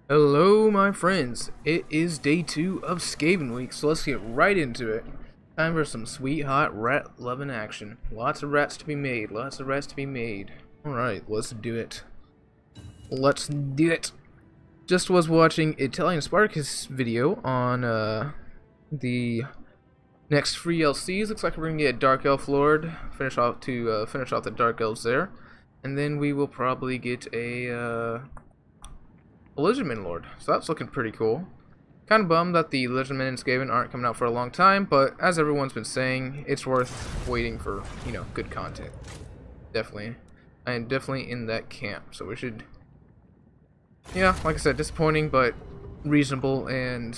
Hello, my friends. It is day 2 of Skaven week, so let's get right into it. Time for some sweet, hot, rat-loving action. Lots of rats to be made. Lots of rats to be made. Alright, let's do it. Let's do it. Just was watching Italian Spartacus video on the next free LCs. Looks like we're gonna get a Dark Elf Lord. Finish off the Dark Elves there, and then we will probably get a Beastmen Lord, so that's looking pretty cool. Kind of bummed that the Beastmen and Skaven aren't coming out for a long time, but as everyone's been saying, it's worth waiting for, good content. Definitely. I am definitely in that camp, so we should... Yeah, like I said, disappointing, but reasonable, and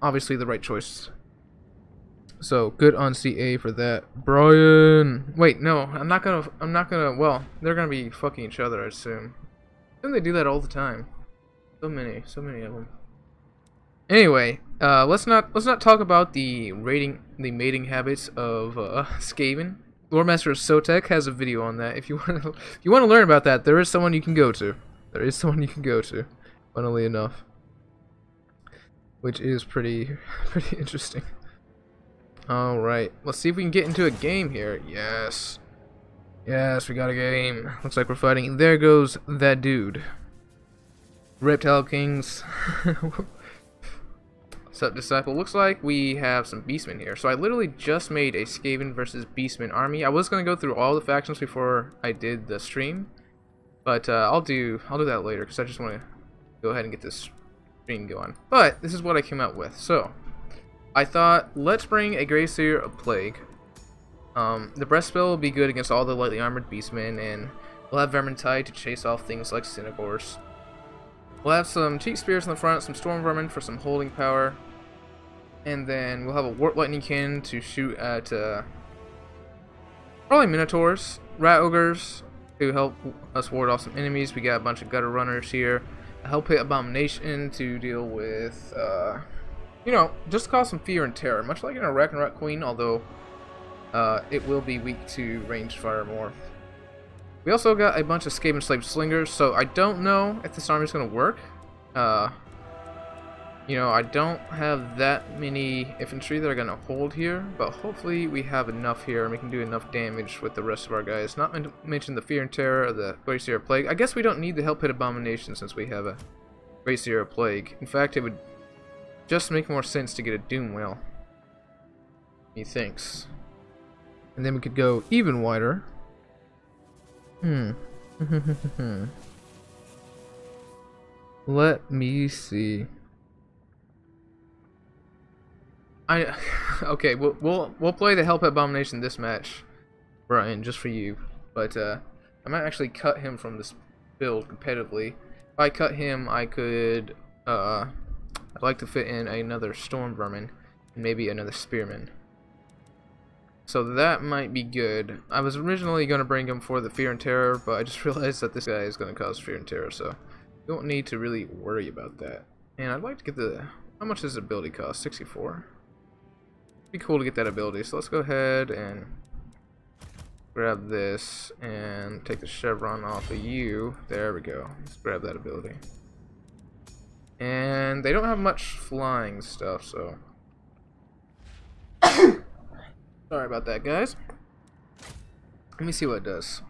obviously the right choice. So, good on CA for that. Brian! Wait, no, I'm not gonna, well, they're gonna be fucking each other, I assume. I think they do that all the time. So many of them. Anyway, let's not talk about the mating habits of Skaven. Loremaster Sotek has a video on that. If you want to learn about that, there is someone you can go to. Funnily enough, which is pretty interesting. All right, let's see if we can get into a game here. Yes, we got a game. Looks like we're fighting. There goes that dude. Reptile Kings. Sup, Disciple? Looks like we have some Beastmen here. So I literally just made a Skaven versus Beastmen army. I was gonna go through all the factions before I did the stream, but I'll do that later because I just want to go ahead and get this stream going. But this is what I came out with. So I thought, let's bring a Gracier of Plague. The breast spell will be good against all the lightly armored Beastmen, and we'll have Vermintide to chase off things like Synagors. We'll have some cheap spears in the front, some storm vermin for some holding power, and then we'll have a warp lightning cannon to shoot at probably minotaurs, rat ogres to help us ward off some enemies. We got a bunch of gutter runners here, a hell pit abomination to deal with, just cause some fear and terror, much like in a Ragnarok Queen, although it will be weak to ranged fire more. We also got a bunch of Skaven slave slingers, so I don't know if this army is going to work. I don't have that many infantry that are going to hold here, but hopefully we have enough here and we can do enough damage with the rest of our guys. Not to mention the Fear and Terror of the Great Sierra Plague. I guess we don't need the Hell Pit Abomination since we have a Great Sierra Plague. In fact, it would just make more sense to get a Doom Whale, he thinks. And then we could go even wider. Let me see. Okay, we'll play the Hell Pit Abomination this match, Brian, just for you. But I might actually cut him from this build competitively. If I cut him, I could I'd like to fit in another Storm Vermin and maybe another Spearman. So that might be good. I was originally going to bring him for the Fear and Terror, but I just realized that this guy is going to cause Fear and Terror, so you don't need to really worry about that. And I'd like to get the... How much does the ability cost? 64? It'd be cool to get that ability, so let's go ahead and grab this and take the chevron off of you. There we go. Let's grab that ability. And they don't have much flying stuff, so... Sorry about that, guys. Let me see what it does.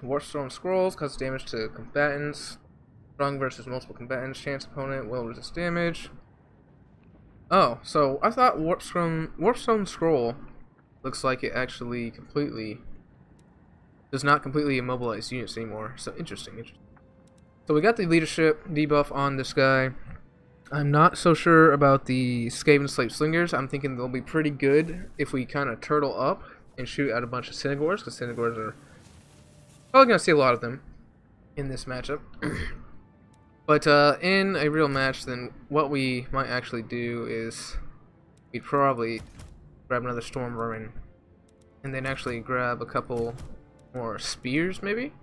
Warstorm Scrolls cause damage to combatants. Strong versus multiple combatants. Chance opponent will resist damage. Oh, so I thought Warpstone Scroll looks like it actually does not completely immobilize units anymore. So interesting. So we got the leadership debuff on this guy. I'm not so sure about the Skaven Slave Slingers. I'm thinking they'll be pretty good if we kind of turtle up and shoot at a bunch of Synagors, because Synagors are probably going to see a lot of them in this matchup. But in a real match, then what we might actually do is we'd probably grab another Storm Vermin and then actually grab a couple more Spears, maybe?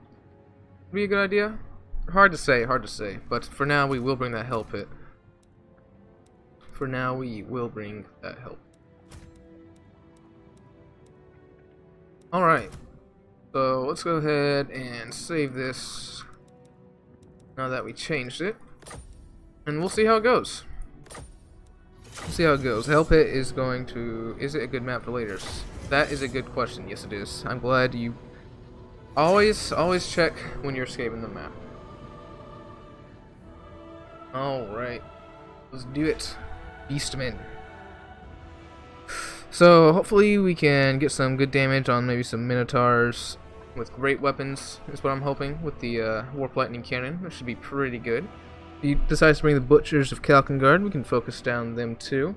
Would be a good idea? Hard to say, but for now we will bring that Hell Pit. Alright, so let's go ahead and save this now that we changed it. And we'll see how it goes. We'll see how it goes. Hell Pit is going to... Is it a good map for laters? That is a good question. Yes, it is. I'm glad you... Always check when you're escaping the map. Alright. Let's do it. Beastmen. So, hopefully we can get some good damage on maybe some Minotaurs with great weapons, is what I'm hoping, with the Warp Lightning Cannon, which should be pretty good. If he decides to bring the Butchers of Kalkengard, we can focus down them too.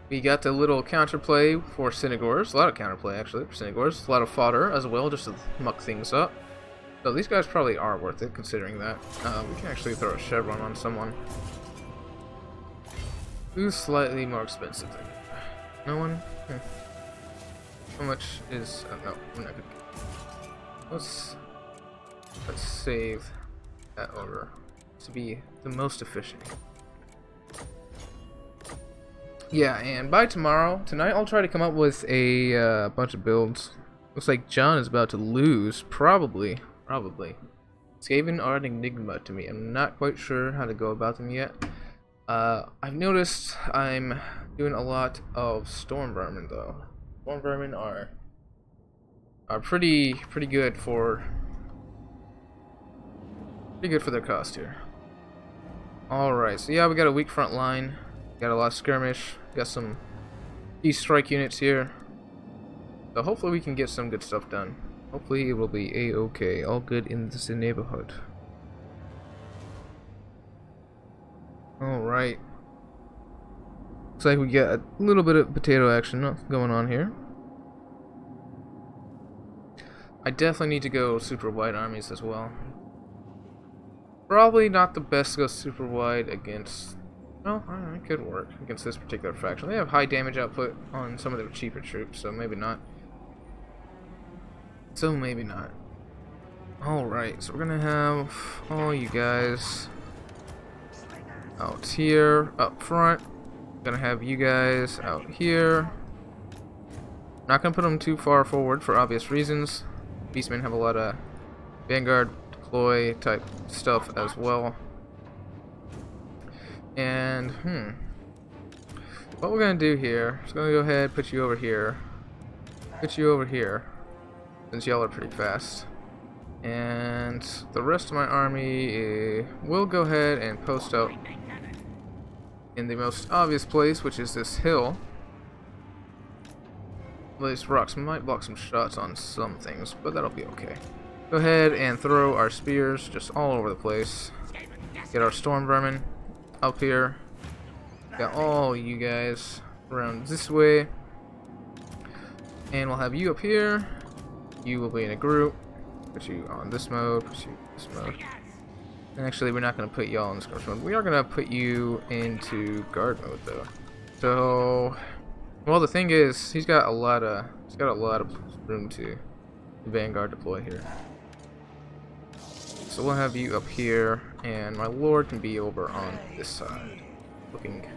We got a little counterplay for Synagors, a lot of counterplay actually for Synagors, a lot of fodder as well, just to muck things up. So these guys probably are worth it, considering that. We can actually throw a Chevron on someone. Who's slightly more expensive than you? No one? How much is... no, we're not gonna... Let's save that order to be the most efficient. Yeah, and by tonight I'll try to come up with a bunch of builds. Looks like John is about to lose, probably. Skaven are an enigma to me. I'm not quite sure how to go about them yet. I've noticed I'm doing a lot of Storm Vermin though. Storm Vermin are pretty good for their cost here. Alright, so yeah, we got a weak front line, got a lot of skirmish, got some key strike units here. So hopefully we can get some good stuff done. Hopefully it will be a-okay, all good in this neighborhood. Alright. Looks like we got a little bit of potato action going on here. I definitely need to go super wide armies as well. Probably not the best to go super wide against... Well, I don't know, it could work against this particular faction. They have high damage output on some of their cheaper troops, so maybe not. Alright, so we're gonna have all you guys out here, up front. Gonna have you guys out here. Not gonna put them too far forward for obvious reasons. Beastmen have a lot of Vanguard deploy type stuff as well. And, what we're gonna do here is gonna go ahead, put you over here, since y'all are pretty fast. And the rest of my army will go ahead and post out in the most obvious place, which is this hill. These rocks might block some shots on some things, but that'll be okay. Go ahead and throw our spears just all over the place. Get our Storm Vermin up here. Got all you guys around this way. And we'll have you up here. You will be in a group. Put you on this mode, put you in this mode. And actually, we're not going to put y'all in skirmish mode. We are going to put you into guard mode, though. So, well, the thing is, he's got a lot of room to Vanguard deploy here. So we'll have you up here, and my lord can be over on this side, looking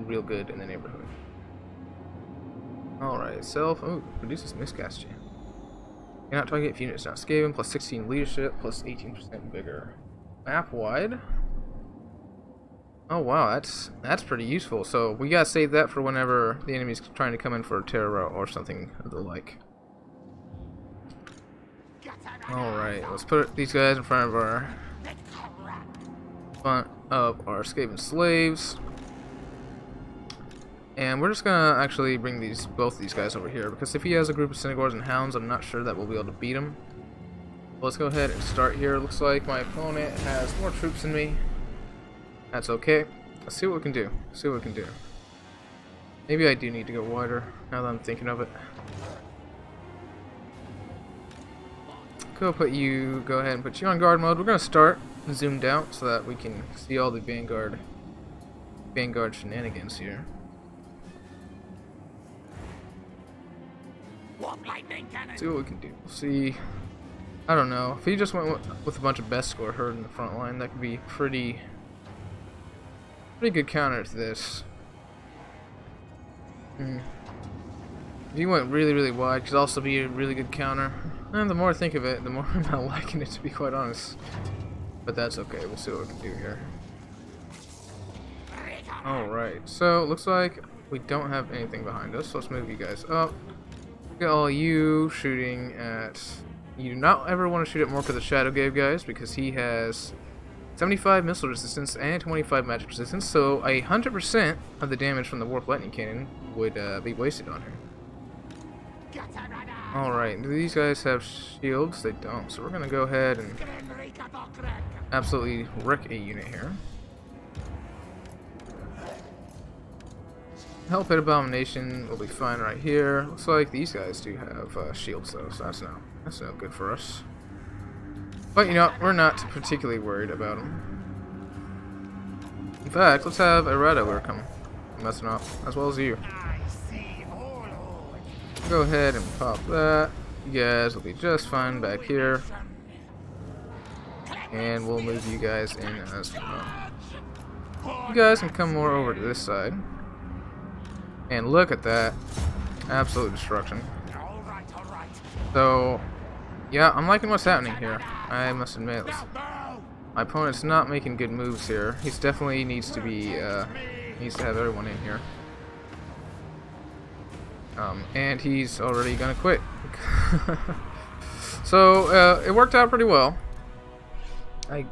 real good in the neighborhood. All right, self. Oh, reduces miscast chance. Cannot target if units not Skaven, plus 16 leadership, plus 18% vigor. Map wide. Oh wow, that's pretty useful. So we gotta save that for whenever the enemy's trying to come in for a terror or something of the like. All right, let's put these guys in front of our Skaven slaves. And we're just gonna actually bring both these guys over here, because if he has a group of Synagors and Hounds, I'm not sure that we'll be able to beat him. Let's go ahead and start here. Looks like my opponent has more troops than me. That's okay. Let's see what we can do. Maybe I do need to go wider, now that I'm thinking of it. Go ahead and put you on guard mode. We're gonna start zoomed out so that we can see all the Vanguard shenanigans here. See what we can do. See, I don't know. If he just went with a bunch of best score herd in the front line, that could be pretty good counter to this. If he went really wide, could also be a really good counter. And the more I think of it, the more I'm not liking it, to be quite honest. but that's okay. We'll see what we can do here. Alright, so looks like we don't have anything behind us. So let's move you guys up. Look at all you shooting at... You do not ever want to shoot at Mork of the Shadowgave, guys, because he has 75 missile resistance and 25 magic resistance, so 100% of the damage from the Warp Lightning Cannon would be wasted on her. Alright, do these guys have shields? They don't, so we're going to go ahead and absolutely wreck a unit here. Hell Pit Abomination will be fine right here. Looks like these guys do have shields though, so that's no good for us. But you know, we're not particularly worried about them. In fact, let's have a red over come messing up, as well as you. Go ahead and pop that. You guys will be just fine back here. And we'll move you guys in as well. You guys can come more over to this side. And look at that. Absolute destruction. So, yeah, I'm liking what's happening here. I must admit. My opponent's not making good moves here. He's definitely needs to be, needs to have everyone in here. And he's already gonna quit. So, it worked out pretty well. I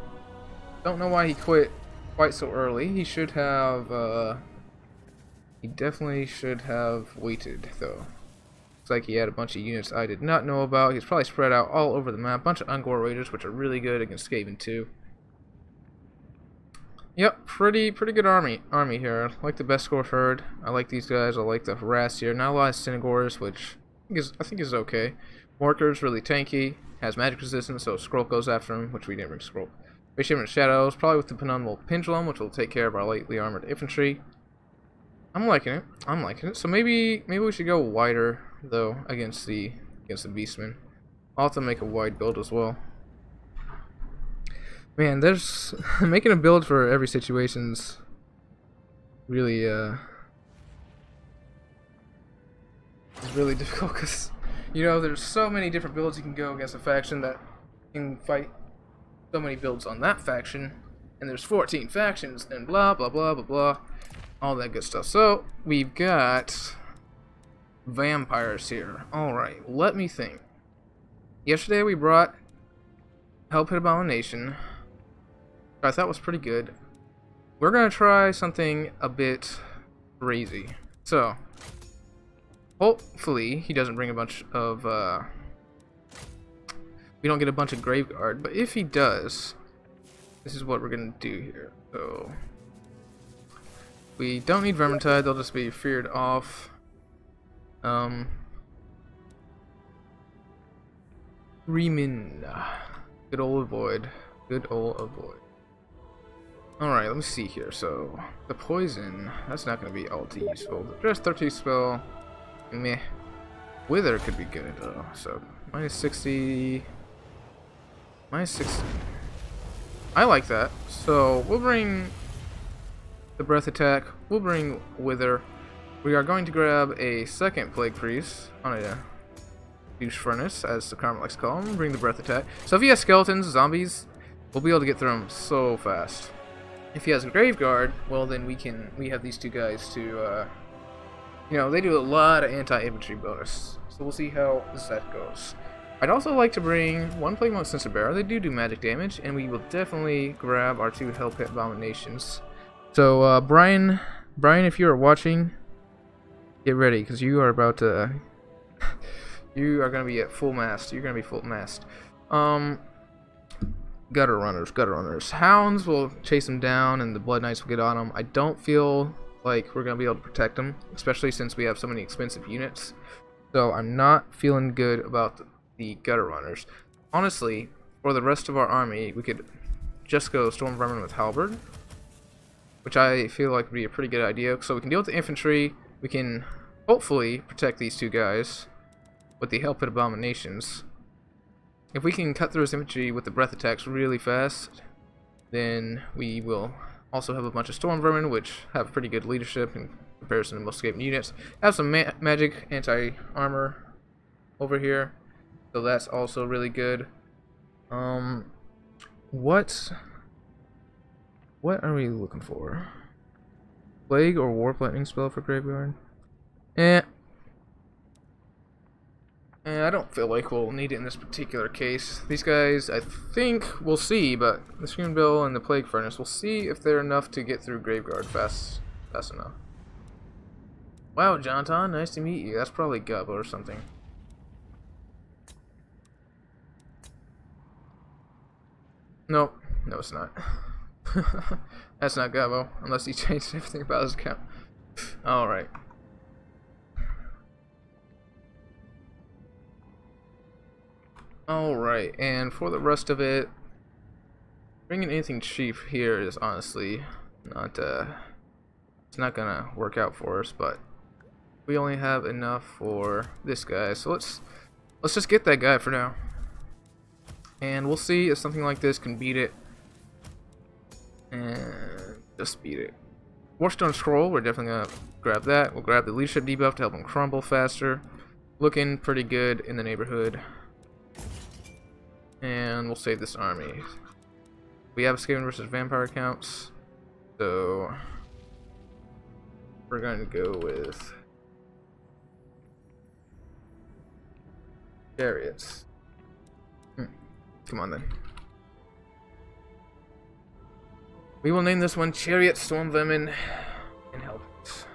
don't know why he quit quite so early. He should have, he definitely should have waited, though. Looks like he had a bunch of units I did not know about. He's probably spread out all over the map. Bunch of Ungor Raiders, which are really good against Skaven too. Yep, pretty good army here. I like the Beskor herd. I like these guys. I like the harass here. Not a lot of Synagors, which I think is okay. Morker's really tanky. Has magic resistance, so Scroll goes after him, which we didn't bring Scroll. Shimmer Shadows, probably with the Penumble Pendulum, which will take care of our lightly armored infantry. I'm liking it. I'm liking it. So maybe we should go wider though against the Beastmen. I'll have to make a wide build as well. Man, there's making a build for every situation's really is really difficult because you know there's so many different builds you can go against a faction that can fight so many builds on that faction, and there's 14 factions and blah blah blah blah blah. All that good stuff. So, we've got vampires here. Alright, let me think. Yesterday we brought Hell Pit Abomination. I thought was pretty good. We're going to try something a bit crazy. So, hopefully he doesn't bring a bunch of, we don't get a bunch of Graveguard, but if he does, this is what we're going to do here. So, we don't need Vermintide, they'll just be feared off. Remin. Good old avoid. Good old avoid. Alright, let me see here. So, the poison, that's not going to be all too useful. The Dress 13 spell, meh. Wither could be good though. So, minus 60. Minus 60. I like that. So, we'll bring the Breath Attack, we'll bring Wither. We are going to grab a second Plague Priest on a douche furnace, as the Karma likes to call him, bring the Breath Attack. So if he has skeletons, zombies, we'll be able to get through them so fast. If he has a Graveguard, well then we have these two guys to, you know, they do a lot of anti-infantry bonus. So we'll see how the set goes. I'd also like to bring one Plague Monk Sensor Bearer. They do magic damage, and we will definitely grab our two Hell Pit Abominations. So, Brian, if you are watching, get ready, because you are about to, you are going to be at full mast. You're going to be full mast. Gutter runners. Hounds will chase them down, and the Blood Knights will get on them. I don't feel like we're going to be able to protect them, especially since we have so many expensive units. So, I'm not feeling good about the Gutter Runners. Honestly, for the rest of our army, we could just go Storm Vermin with Halberd, which I feel like would be a pretty good idea. So we can deal with the infantry, we can hopefully protect these two guys with the Hell Pit Abominations. If we can cut through his infantry with the breath attacks really fast, then we will also have a bunch of Storm Vermin, which have pretty good leadership in comparison to most Skaven units. Have some magic anti-armor over here, so that's also really good. What are we looking for? Plague or Warp Lightning spell for Graveyard? I don't feel like we'll need it in this particular case. These guys, I think, we'll see, but the Scream Bill and the Plague Furnace, we'll see if they're enough to get through Graveguard fast enough. Wow, Jonathan, nice to meet you. That's probably Gubbo or something. Nope, no it's not. That's not Gubbo, unless he changed everything about his account. Alright. Alright, and for the rest of it, bringing anything cheap here is honestly not, it's not gonna work out for us, but we only have enough for this guy, so let's just get that guy for now. And we'll see if something like this can beat it. And just beat it. Warstone Scroll, we're definitely gonna grab that. We'll grab the leadership debuff to help him crumble faster. Looking pretty good in the neighborhood. And we'll save this army. We have Skaven versus Vampire counts, so we're going to go with Chariots. Come on then. We will name this one Chariot Storm Vermin and Helpers.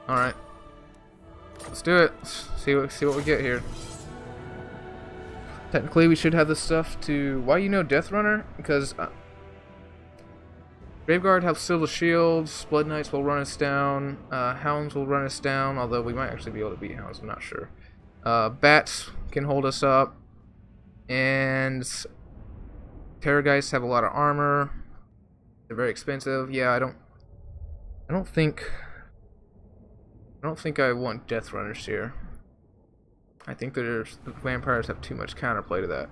Alright. Let's do it. See what we get here. Technically, we should have the stuff to... Why you know Death Runner? Because Graveguard have Silver Shields, Blood Knights will run us down, Hounds will run us down, although we might actually be able to beat Hounds, I'm not sure. Bats can hold us up, and Terrorgeists have a lot of armor. They're very expensive. Yeah, I don't think I want Death Runners here. I think the vampires have too much counterplay to that.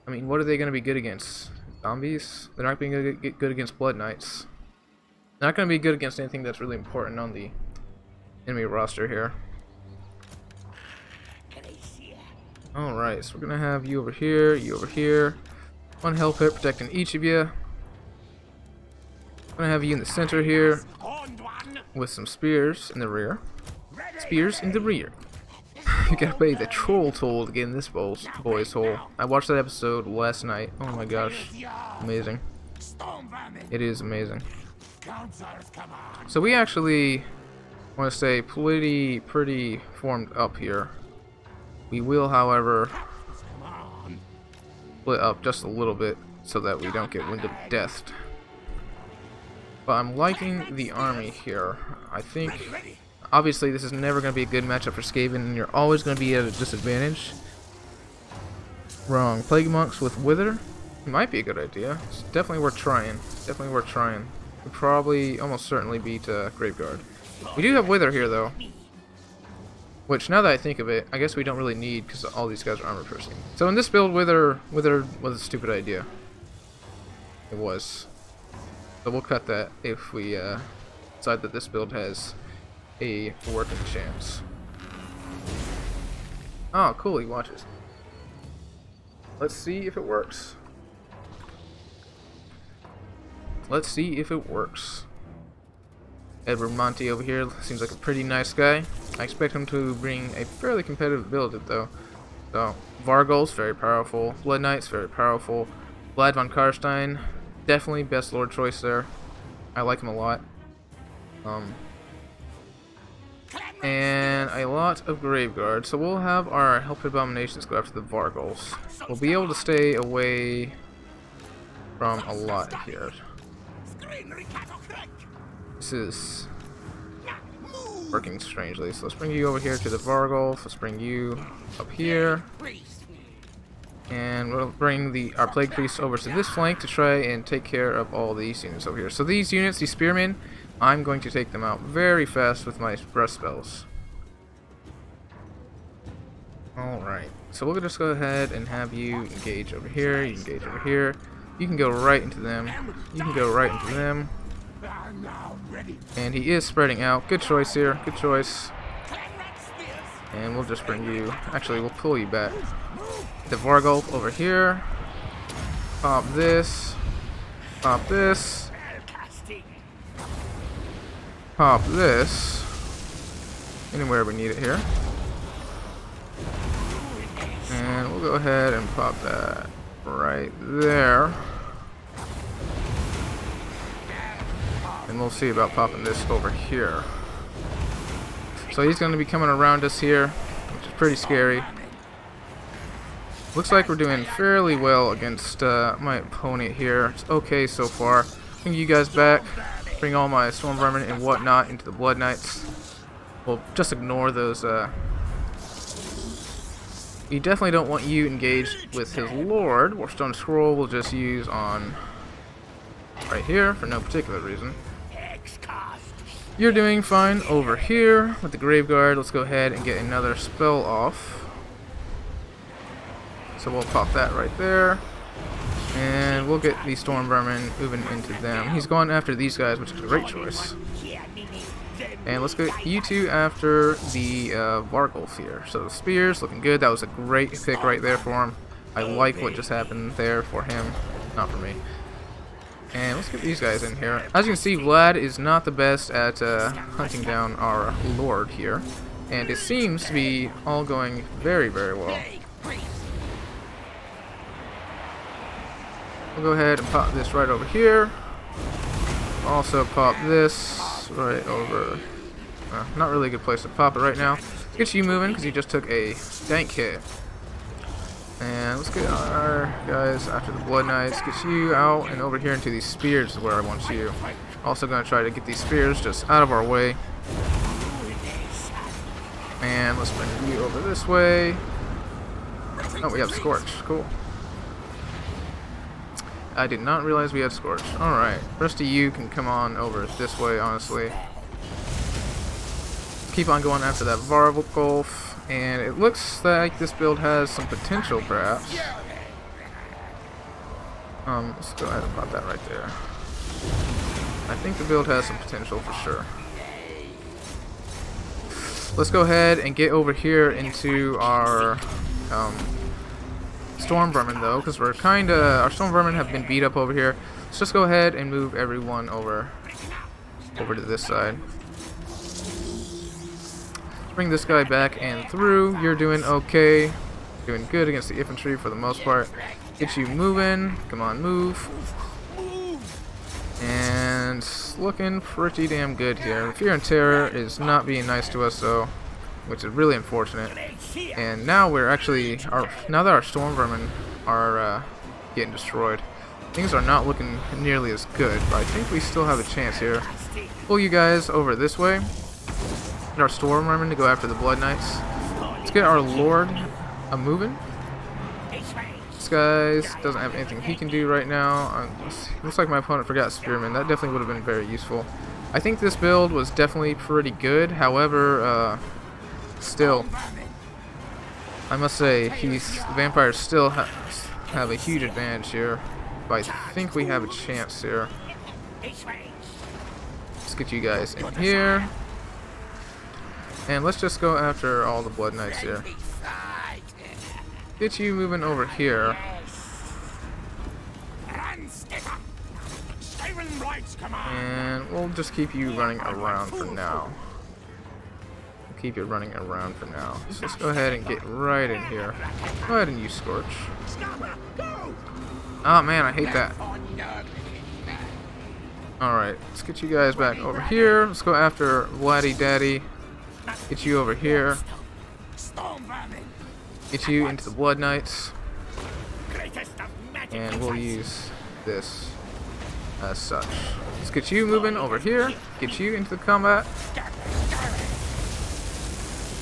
I mean, what are they going to be good against? Zombies? They're not going to get good against Blood Knights. They're not going to be good against anything that's really important on the enemy roster here. Alright, so we're going to have you over here, you over here. One health hit protecting each of you. I'm going to have you in the center here with some spears in the rear. Spears in the rear. You gotta pay the troll toll to get in this boy's hole. I watched that episode last night. Oh my gosh. Amazing. It is amazing. So we actually want to stay pretty formed up here. We will, however, split up just a little bit so that we don't get wind of death. But I'm liking the army here. I think... Obviously, this is never going to be a good matchup for Skaven, and you're always going to be at a disadvantage. Wrong. Plague Monks with Wither? It might be a good idea. It's definitely worth trying. Definitely worth trying. We'll probably, almost certainly beat Graveguard. We do have Wither here, though. Which, now that I think of it, I guess we don't really need, because all these guys are armor piercing. So in this build, Wither was a stupid idea. It was. So we'll cut that if we decide that this build has a working chance. Oh, cool, he watches. Let's see if it works. Let's see if it works. Edward Monty over here seems like a pretty nice guy. I expect him to bring a fairly competitive build, though. So, Vargul's very powerful. Blood Knight's very powerful. Vlad von Karstein, definitely best lord choice there. I like him a lot. And a lot of Graveguard. So we'll have our Help Abominations go after the Vargul's. We'll be able to stay away from a lot here. This is working strangely. So let's bring you over here to the Vargul. Let's bring you up here. And we'll bring our Plague Priests over to this flank to try and take care of all these units over here. So these units, these Spearmen, I'm going to take them out very fast with my breath spells. Alright, so we'll just go ahead and have you engage over here, you engage over here. You can go right into them. You can go right into them. And he is spreading out. Good choice here, good choice. And we'll just bring you, actually we'll pull you back. The Vargul over here. Pop this. Pop this. Pop this. Anywhere we need it here. And we'll go ahead and pop that right there. And we'll see about popping this over here. So he's going to be coming around us here, which is pretty scary. Looks like we're doing fairly well against my opponent here. It's okay so far. Bring you guys back. Bring all my storm vermin and whatnot into the blood knights. We'll just ignore those. You definitely don't want you engaged with his lord. Warstone Scroll we'll just use on right here for no particular reason. You're doing fine over here with the Graveguard. Let's go ahead and get another spell off. So we'll pop that right there. And we'll get the Storm Vermin moving into them. He's going after these guys, which is a great choice. And let's get you two after the Vargulf here. So the spears, looking good. That was a great pick right there for him. I like what just happened there for him, not for me. And let's get these guys in here. As you can see, Vlad is not the best at hunting down our lord here. And it seems to be all going very, very well. We'll go ahead and pop this right over here. Also pop this right over. Not really a good place to pop it right now. Let's get you moving because you just took a dank hit. And let's get our guys after the Blood Knights. Get you out and over here into these spears is where I want you. Also going to try to get these spears just out of our way. And let's bring you over this way. Oh, we have Scorch. Cool. I did not realize we had Scorch. Alright. The rest of you can come on over this way, honestly. Keep on going after that Vargulf. And it looks like this build has some potential, perhaps. Let's go ahead and pop that right there. I think the build has some potential for sure. Let's go ahead and get over here into our Storm Vermin, though, because we're our Storm Vermin have been beat up over here. Let's just go ahead and move everyone over to this side. Bring this guy back and through. You're doing okay. Doing good against the infantry for the most part. Get you moving. Come on, move. And looking pretty damn good here. The Fear and Terror is not being nice to us, though, which is really unfortunate. And now we're actually now that our Storm Vermin are getting destroyed, things are not looking nearly as good. But I think we still have a chance here. Pull you guys over this way. Our Storm Vermin to go after the Blood Knights. Let's get our Lord moving. This guy doesn't have anything he can do right now. Looks like my opponent forgot Spearman. That definitely would have been very useful. I think this build was definitely pretty good. However, still, I must say, the vampires still have a huge advantage here. But I think we have a chance here. Let's get you guys in here. And let's just go after all the Blood Knights here. Get you moving over here. And we'll just keep you running around for now. Keep you running around for now. So let's go ahead and get right in here. Go ahead and use Scorch. Oh man, I hate that. Alright, let's get you guys back over here. Let's go after Vladdy Daddy. Get you over here. Get you into the Blood Knights. And we'll use this as such. Let's get you moving over here. Get you into the combat.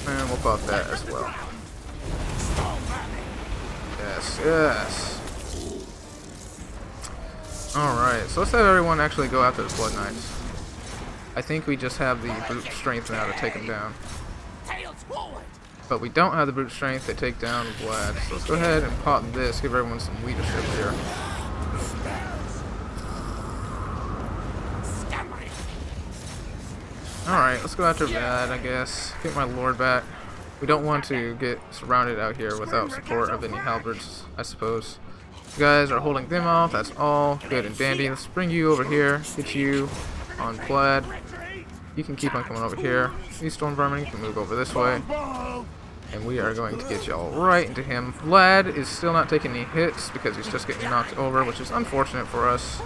And we'll pop that as well. Yes, yes. Alright, so let's have everyone actually go after the Blood Knights. I think we just have the brute strength now to take him down. But we don't have the brute strength to take down Vlad. So let's go ahead and pop this, give everyone some leadership here. Alright, let's go after Vlad, I guess. Get my lord back. We don't want to get surrounded out here without support of any halberds, I suppose. guys are holding them off. That's all good and dandy. Let's bring you over here. Get you on Vlad. You can keep on coming over here. These storm vermin can move over this way. And we are going to get y'all right into him. Vlad is still not taking any hits because he's just getting knocked over, which is unfortunate for us.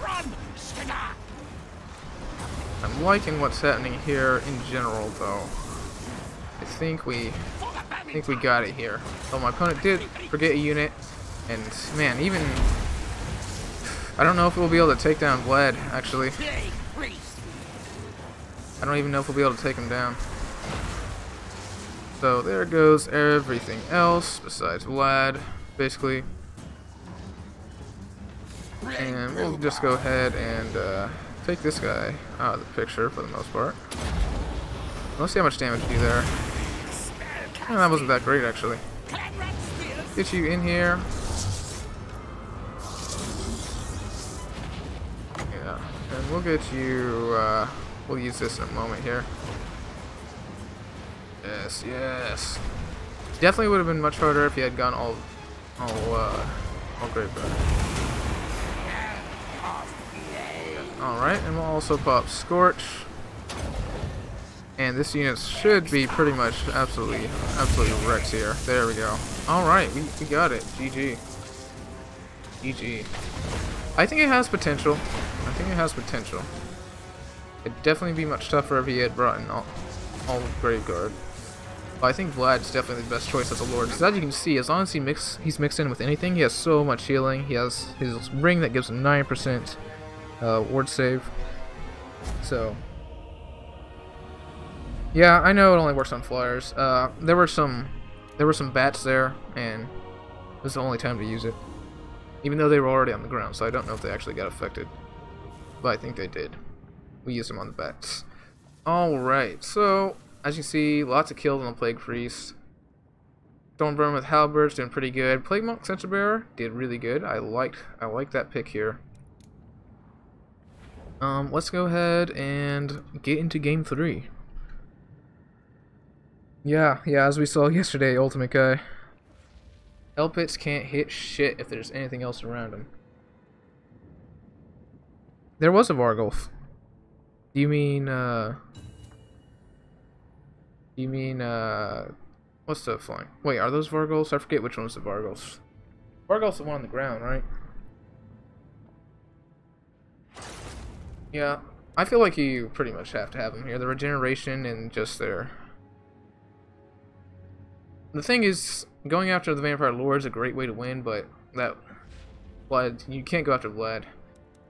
I'm liking what's happening here in general, though. I think we got it here. So my opponent did forget a unit, and man, even I don't know if we'll be able to take down Vlad. Actually, I don't even know if we'll be able to take him down. So there goes everything else besides Vlad, basically. And we'll just go ahead and take this guy out of the picture for the most part. Let's see how much damage you do there. Oh, that wasn't that great, actually. Get you in here. Yeah, and we'll get you. We'll use this in a moment here. Yes, yes. Definitely would have been much harder if he had gone all graveyard. Alright, and we'll also pop Scorch. And this unit should be pretty much absolutely wrecked here. There we go. Alright, we got it. GG. GG. I think it has potential. It'd definitely be much tougher if he had brought in all Graveguard. But I think Vlad's definitely the best choice as a Lord. Because as you can see, as long as he's mixed in with anything, he has so much healing. He has his ring that gives him 9% ward save. So yeah, I know it only works on flyers. There were some bats there, and it was the only time to use it. Even though they were already on the ground, so I don't know if they actually got affected. But I think they did. We used them on the bats. Alright, so as you see, lots of kills on the Plague Priest. Stormburn with Halberds doing pretty good. Plague Monk Censer Bearer did really good. I like that pick here. Let's go ahead and get into game 3. Yeah, as we saw yesterday, Ultimate Guy. Elpits can't hit shit if there's anything else around him. There was a Vargulf. Do you mean, what's the flying? Wait, are those Vargulfs? I forget which one's the Vargulfs. Vargulf's the one on the ground, right? Yeah, I feel like you pretty much have to have them here. The regeneration and just their... The thing is, going after the Vampire Lord is a great way to win, but that... Vlad, you can't go after Vlad.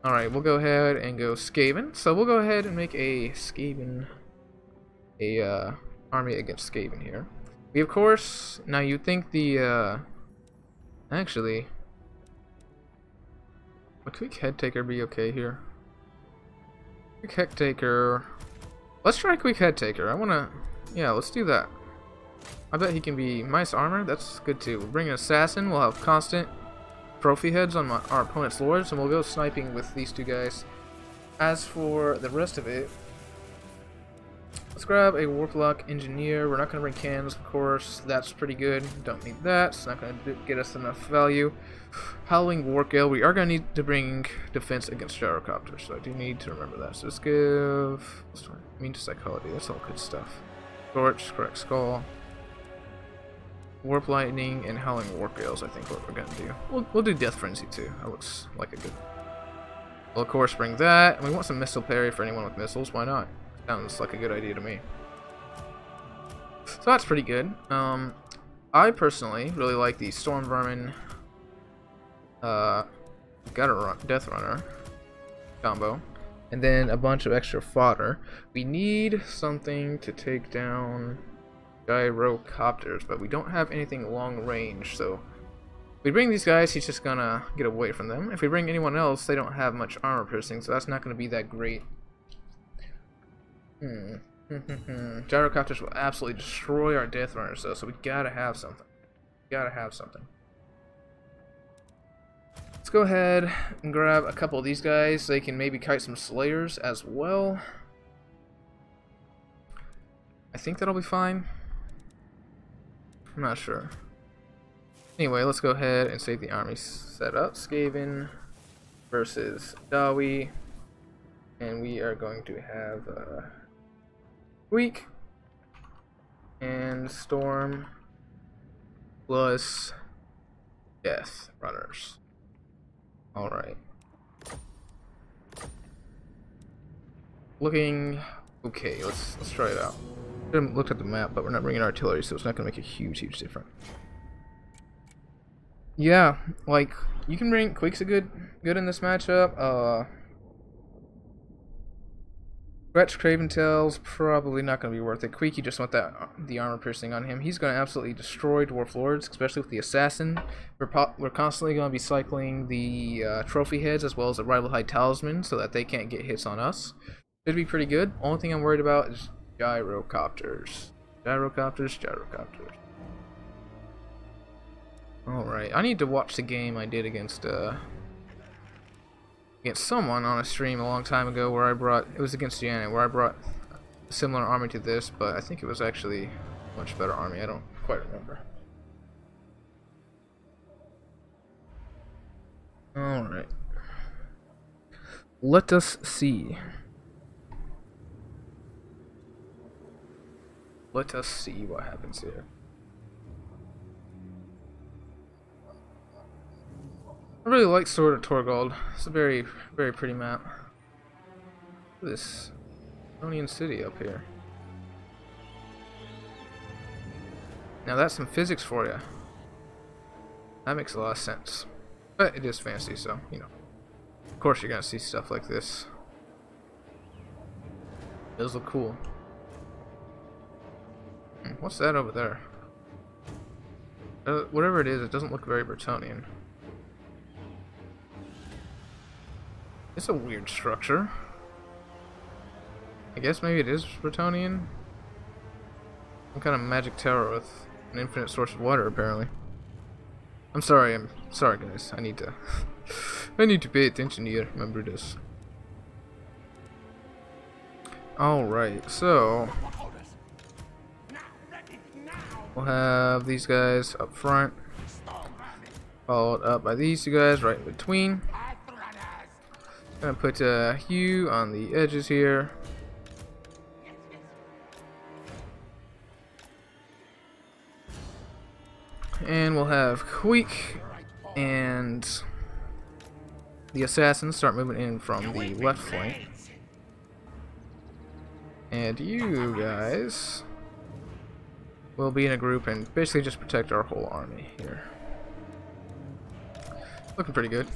Alright, we'll go ahead and go Skaven. So we'll go ahead and make a Skaven... army against Skaven here. We, of course... Now, you'd think the, Actually... Would Quick Head Taker be okay here? Quick Head Taker... Let's try Quick Head Taker. I wanna... Yeah, let's do that. I bet he can be Mice Armor. That's good too. We'll bring an Assassin. We'll have constant trophy heads on our opponent's lords, and we'll go sniping with these two guys. As for the rest of it, let's grab a Warlock Engineer. We're not going to bring cannons, of course. That's pretty good. Don't need that. It's not going to get us enough value. Howling Wargale. We are going to need to bring defense against Gyrocopters, so I do need to remember that. So let's give... Immune to Psychology. That's all good stuff. Scorch, Correct Skull. Warp Lightning and Howling Wargales, I think what we're gonna do. We'll do Death Frenzy too. That looks like a good. We'll of course bring that, and we want some missile parry for anyone with missiles. Why not? Sounds like a good idea to me. So that's pretty good. I personally really like the Storm Vermin, Death Runner combo, and then a bunch of extra fodder. We need something to take down Gyrocopters, but we don't have anything long range, so if we bring these guys, he's just gonna get away from them. If we bring anyone else, they don't have much armor piercing, so that's not gonna be that great. Gyrocopters will absolutely destroy our Death Runners, though, so we gotta have something. Let's go ahead and grab a couple of these guys. They can maybe kite some Slayers as well. I think that'll be fine. I'm not sure. Anyway, let's go ahead and save the army set up. Skaven versus Dawi. And we are going to have Weak and Storm plus Death Runners. Alright. Looking okay, let's try it out. I haven't looked at the map, but we're not bringing artillery, so it's not going to make a huge difference. Yeah, like, you can bring Quake's good in this matchup. Gretch Craven Tail's probably not going to be worth it. Queek, you just want the armor piercing on him. He's going to absolutely destroy Dwarf Lords, especially with the Assassin. We're constantly going to be cycling the Trophy Heads as well as the Rival High Talisman so that they can't get hits on us. Should be pretty good. Only thing I'm worried about is Gyrocopters. Gyrocopters. Alright, I need to watch the game I did against someone on a stream a long time ago where it was against Janet, where I brought a similar army to this, but I think it was actually a much better army. I don't quite remember. Alright. Let us see. Let us see what happens here. I really like Sword of Torgold. It's a very, very pretty map. Look at this Estonian city up here. Now that's some physics for you. That makes a lot of sense. But it is fantasy, so, you know. Of course you're gonna see stuff like this. Those look cool. What's that over there? Whatever it is, it doesn't look very Bretonnian. It's a weird structure. I guess maybe it is Bretonnian. Some kind of magic tower with an infinite source of water, apparently. I'm sorry guys. I need to I need to pay attention here, remember this. Alright, so we'll have these guys up front, followed up by these two guys right in between. Gonna put Hugh on the edges here. And we'll have Queek and the Assassins start moving in from the left flank. And you guys will be in a group and basically just protect our whole army here. Looking pretty good.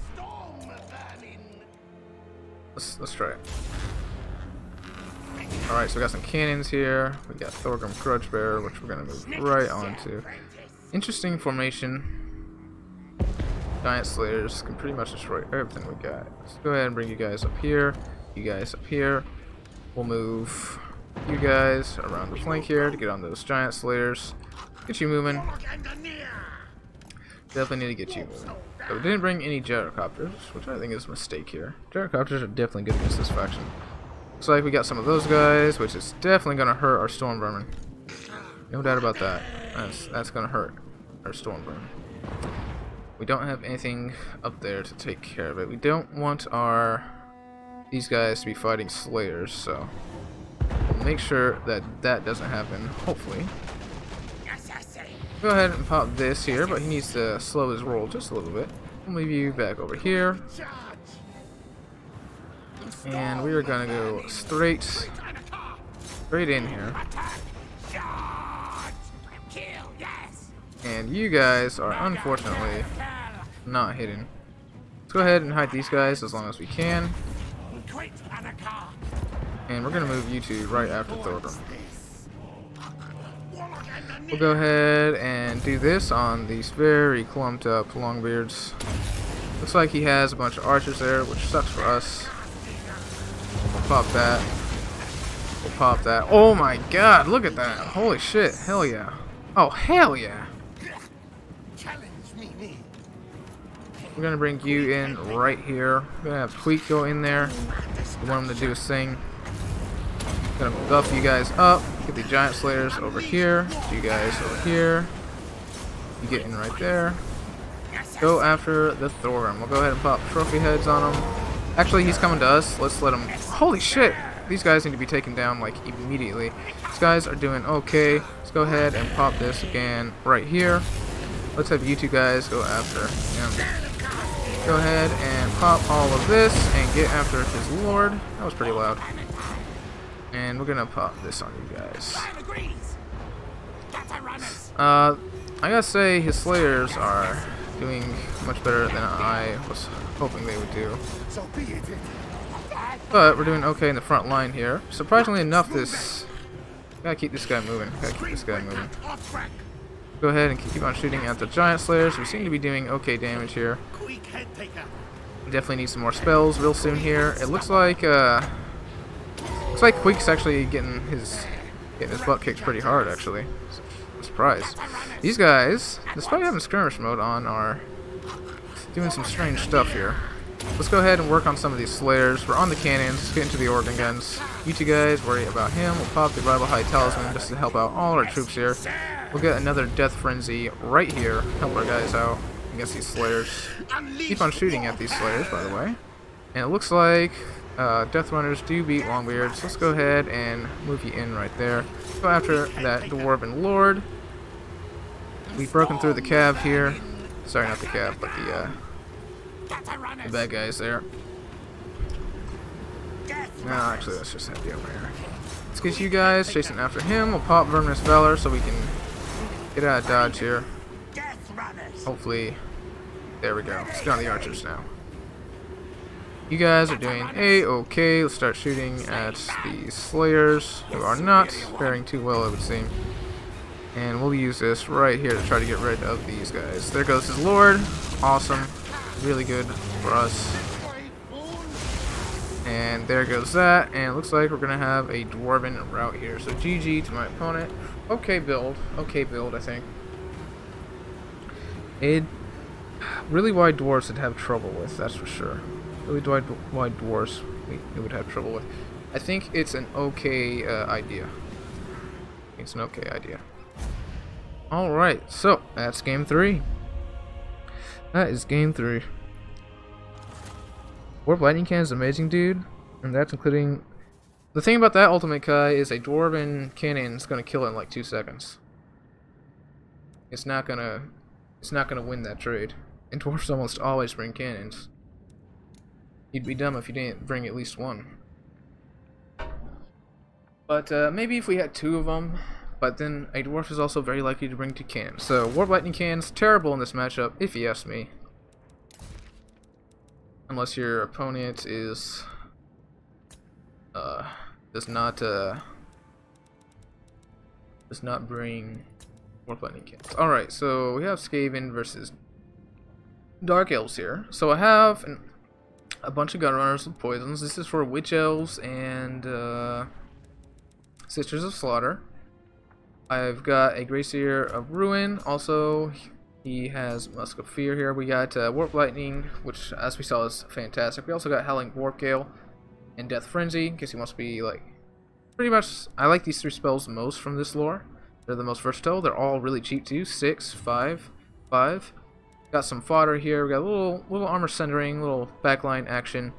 Let's try it. Alright, so we got some cannons here. We got Thorgrim Grudgebearer, which we're gonna move right onto. Interesting formation. Giant Slayers can pretty much destroy everything we got. Let's go ahead and bring you guys up here. You guys up here. We'll move you guys around the flank here to get on those Giant Slayers. Get you moving. Definitely need to get you moving. So we didn't bring any Gyrocopters, which I think is a mistake here. Gyrocopters are definitely good against this faction. Looks like we got some of those guys, which is definitely going to hurt our Storm Vermin. No doubt about that. That's going to hurt our Storm Vermin. We don't have anything up there to take care of it. We don't want these guys to be fighting Slayers, so we'll make sure that that doesn't happen, hopefully. Go ahead and pop this here, but he needs to slow his roll just a little bit. We'll move you back over here. And we are gonna go straight in here. And you guys are unfortunately not hidden. Let's go ahead and hide these guys as long as we can. And we're gonna move you two right after Thorgrim. We'll go ahead and do this on these very clumped up Longbeards. Looks like he has a bunch of archers there, which sucks for us. We'll pop that. We'll pop that. Oh my god, look at that. Holy shit. Hell yeah. Oh, hell yeah. We're gonna bring you in right here. We're gonna have Tweak go in there. We want him to do his thing. Gonna buff you guys up. Get the Giant Slayers over here. You guys over here. You get in right there. Go after the Thorn. We'll go ahead and pop trophy heads on him. Actually, he's coming to us. Let's let him... Holy shit! These guys need to be taken down, like, immediately. These guys are doing okay. Let's go ahead and pop this again right here. Let's have you two guys go after him. Go ahead and pop all of this and get after his lord. That was pretty loud. And we're gonna pop this on you guys. I gotta say, his slayers are doing much better than I was hoping they would do. But we're doing okay in the front line here. Surprisingly enough, gotta keep this guy moving. Go ahead and keep on shooting at the giant slayers. We seem to be doing okay damage here. Definitely need some more spells real soon here. It looks like Queek's actually getting his butt kicked pretty hard, actually. I'm surprised. These guys, despite having skirmish mode on, are doing some strange stuff here. Let's go ahead and work on some of these slayers. We're on the cannons. Let's get into the organ guns. You two guys worry about him. We'll pop the rival high talisman just to help out all our troops here. We'll get another death frenzy right here. Help our guys out against these slayers. Keep on shooting at these slayers, by the way. And it looks like death runners do beat longbeards. Let's go ahead and move you in right there. Go after that dwarven lord. We've broken through the cab here. Sorry, not the cab, but the bad guys there. No, actually, let's just have you over here. Let's get you guys chasing after him. We'll pop Verminous Valor so we can get out of dodge here. Hopefully, there we go. Let's get on the archers now. You guys are doing A-okay. Let's start shooting at the slayers, who are not faring too well, it would seem. And we'll use this right here to try to get rid of these guys. There goes his lord. Awesome. Really good for us. And there goes that. And it looks like we're going to have a dwarven rout here. So GG to my opponent. Okay build, I think. Really wide dwarves would have trouble with, that's for sure. Really wide dwarves we would have trouble with. I think it's an okay idea. It's an okay idea. Alright, so that's game 3. That is game 3. Warp Lightning Cannon is amazing, dude. And that's including... The thing about that Ultimate Kai is a Dwarven Cannon is going to kill it in like 2 seconds. It's not gonna win that trade. And Dwarfs almost always bring cannons. You'd be dumb if you didn't bring at least one. But maybe if we had 2 of them. But then a Dwarf is also very likely to bring 2 cannons. So Warp Lightning Cannon's terrible in this matchup, if you ask me. Unless your opponent is does not bring Warp Lightning Cannons. Alright, so we have Skaven versus Dark Elves here. So I have a bunch of gun runners with poisons. This is for Witch Elves and Sisters of Slaughter. I've got a Gracier of Ruin. Also, he has Musk of Fear here. We got Warp Lightning, which, as we saw, is fantastic. We also got Howling Warp Gale and Death Frenzy, in case he wants to be, like, pretty much... I like these 3 spells most from this lore. They're the most versatile. They're all really cheap, too. 6, 5, 5. Got some fodder here. We got a little armor centering, little backline action.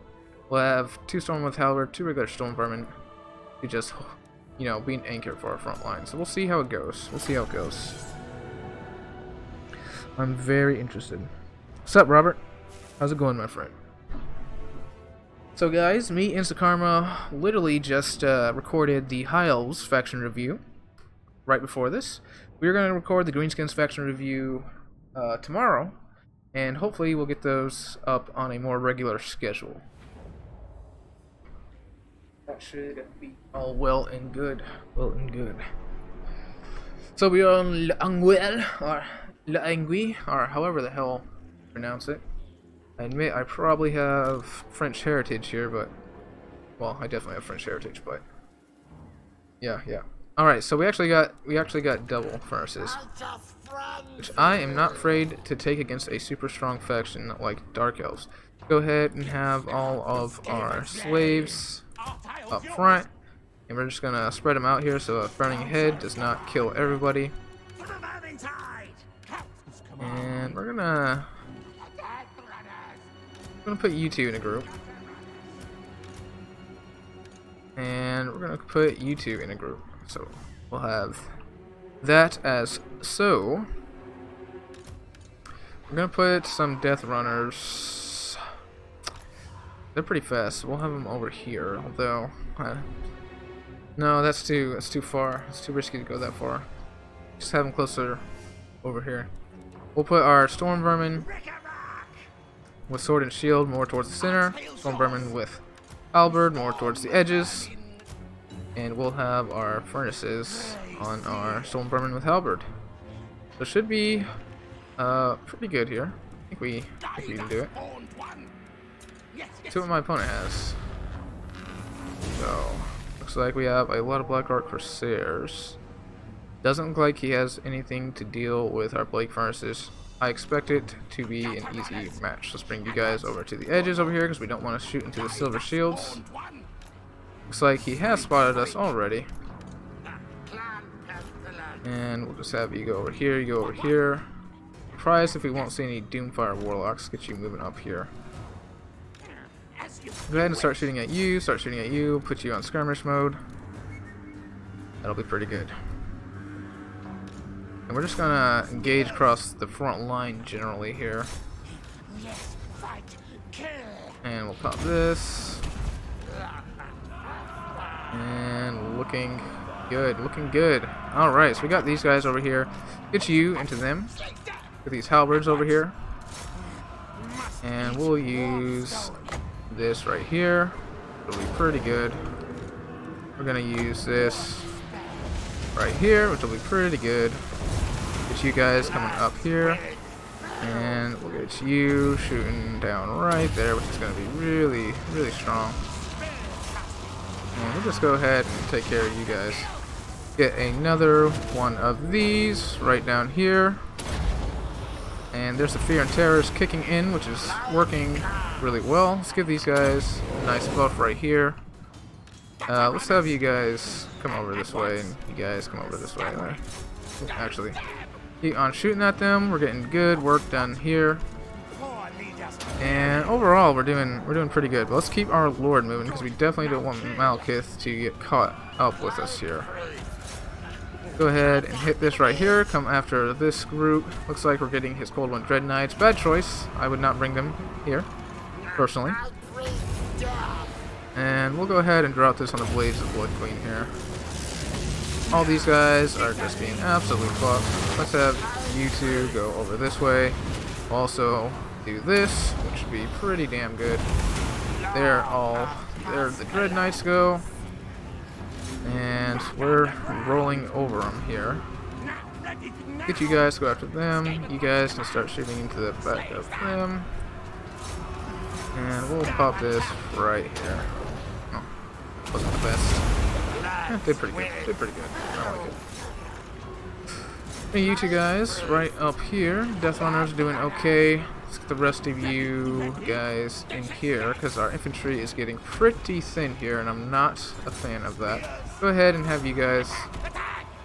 We'll have 2 Storm with Halberd, 2 regular Storm Vermin. To just... you know, being anchored for our front line. So we'll see how it goes. I'm very interested. What's up, Robert? How's it going, my friend? So guys, me and Sakarma literally just recorded the High Elves faction review right before this. We're going to record the Greenskins faction review tomorrow, and hopefully we'll get those up on a more regular schedule. That should be all well and good. So we are on L'Angui, or however the hell you pronounce it. I admit I probably have French heritage here, but... well, I definitely have French heritage, but... yeah. Alright, so we actually got double furnaces. Which I am not afraid to take against a super strong faction like Dark Elves. Go ahead and have all of our slaves up front, and we're just gonna spread them out here so a burning head does not kill everybody. And we're gonna put you two in a group. And we're gonna put you two in a group. So we'll have that as so. We're gonna put some death runners. They're pretty fast. So we'll have them over here. Although, no, that's too far. It's too risky to go that far. Just have them closer over here. We'll put our storm vermin with sword and shield more towards the center. Storm vermin with halberd more towards the edges. And we'll have our furnaces on our storm vermin with halberd. So it should be pretty good here. I think we can do it. See what my opponent has. So looks like we have a lot of Black Ark Corsairs. Doesn't look like he has anything to deal with our Blake Furnaces. I expect it to be an easy match. Let's bring you guys over to the edges over here because we don't want to shoot into the silver shields. Looks like he has spotted us already. And we'll just have you go over here, you go over here. Surprised if we won't see any Doomfire Warlocks. Get you moving up here. Go ahead and start shooting at you, put you on skirmish mode. That'll be pretty good. And we're just gonna engage across the front line generally here. And we'll pop this. And looking good, looking good. Alright, so we got these guys over here. Get you into them. Get these halberds over here. And we'll use this right here. It'll be pretty good. We're gonna use this right here, which will be pretty good. Get you guys coming up here. And we'll get you shooting down right there, which is gonna be really, really strong. And we'll just go ahead and take care of you guys. Get another one of these right down here. And there's the Fear and Terrors kicking in, which is working really well. Let's give these guys a nice buff right here. Let's have you guys come over this way, and you guys come over this way. Actually, keep on shooting at them. We're getting good work done here. And overall, we're doing pretty good. But let's keep our Lord moving because we definitely don't want Malekith to get caught up with us here. Go ahead and hit this right here. Come after this group. Looks like we're getting his Cold One Dread Knights. Bad choice. I would not bring them here, personally. And we'll go ahead and drop this on the Blades of Blood Queen here. All these guys are just being absolutely fucked. Let's have you two go over this way. Also do this, which should be pretty damn good. There the Dread Knights go. And we're rolling over them here. Get you guys to go after them. You guys can start shooting into the back of them. And we'll pop this right here. Oh, wasn't the best. Yeah, did pretty good. Did pretty good. I like it. And you two guys right up here. Death Runners doing okay. Let's get the rest of you guys in here because our infantry is getting pretty thin here, and I'm not a fan of that. Go ahead and have you guys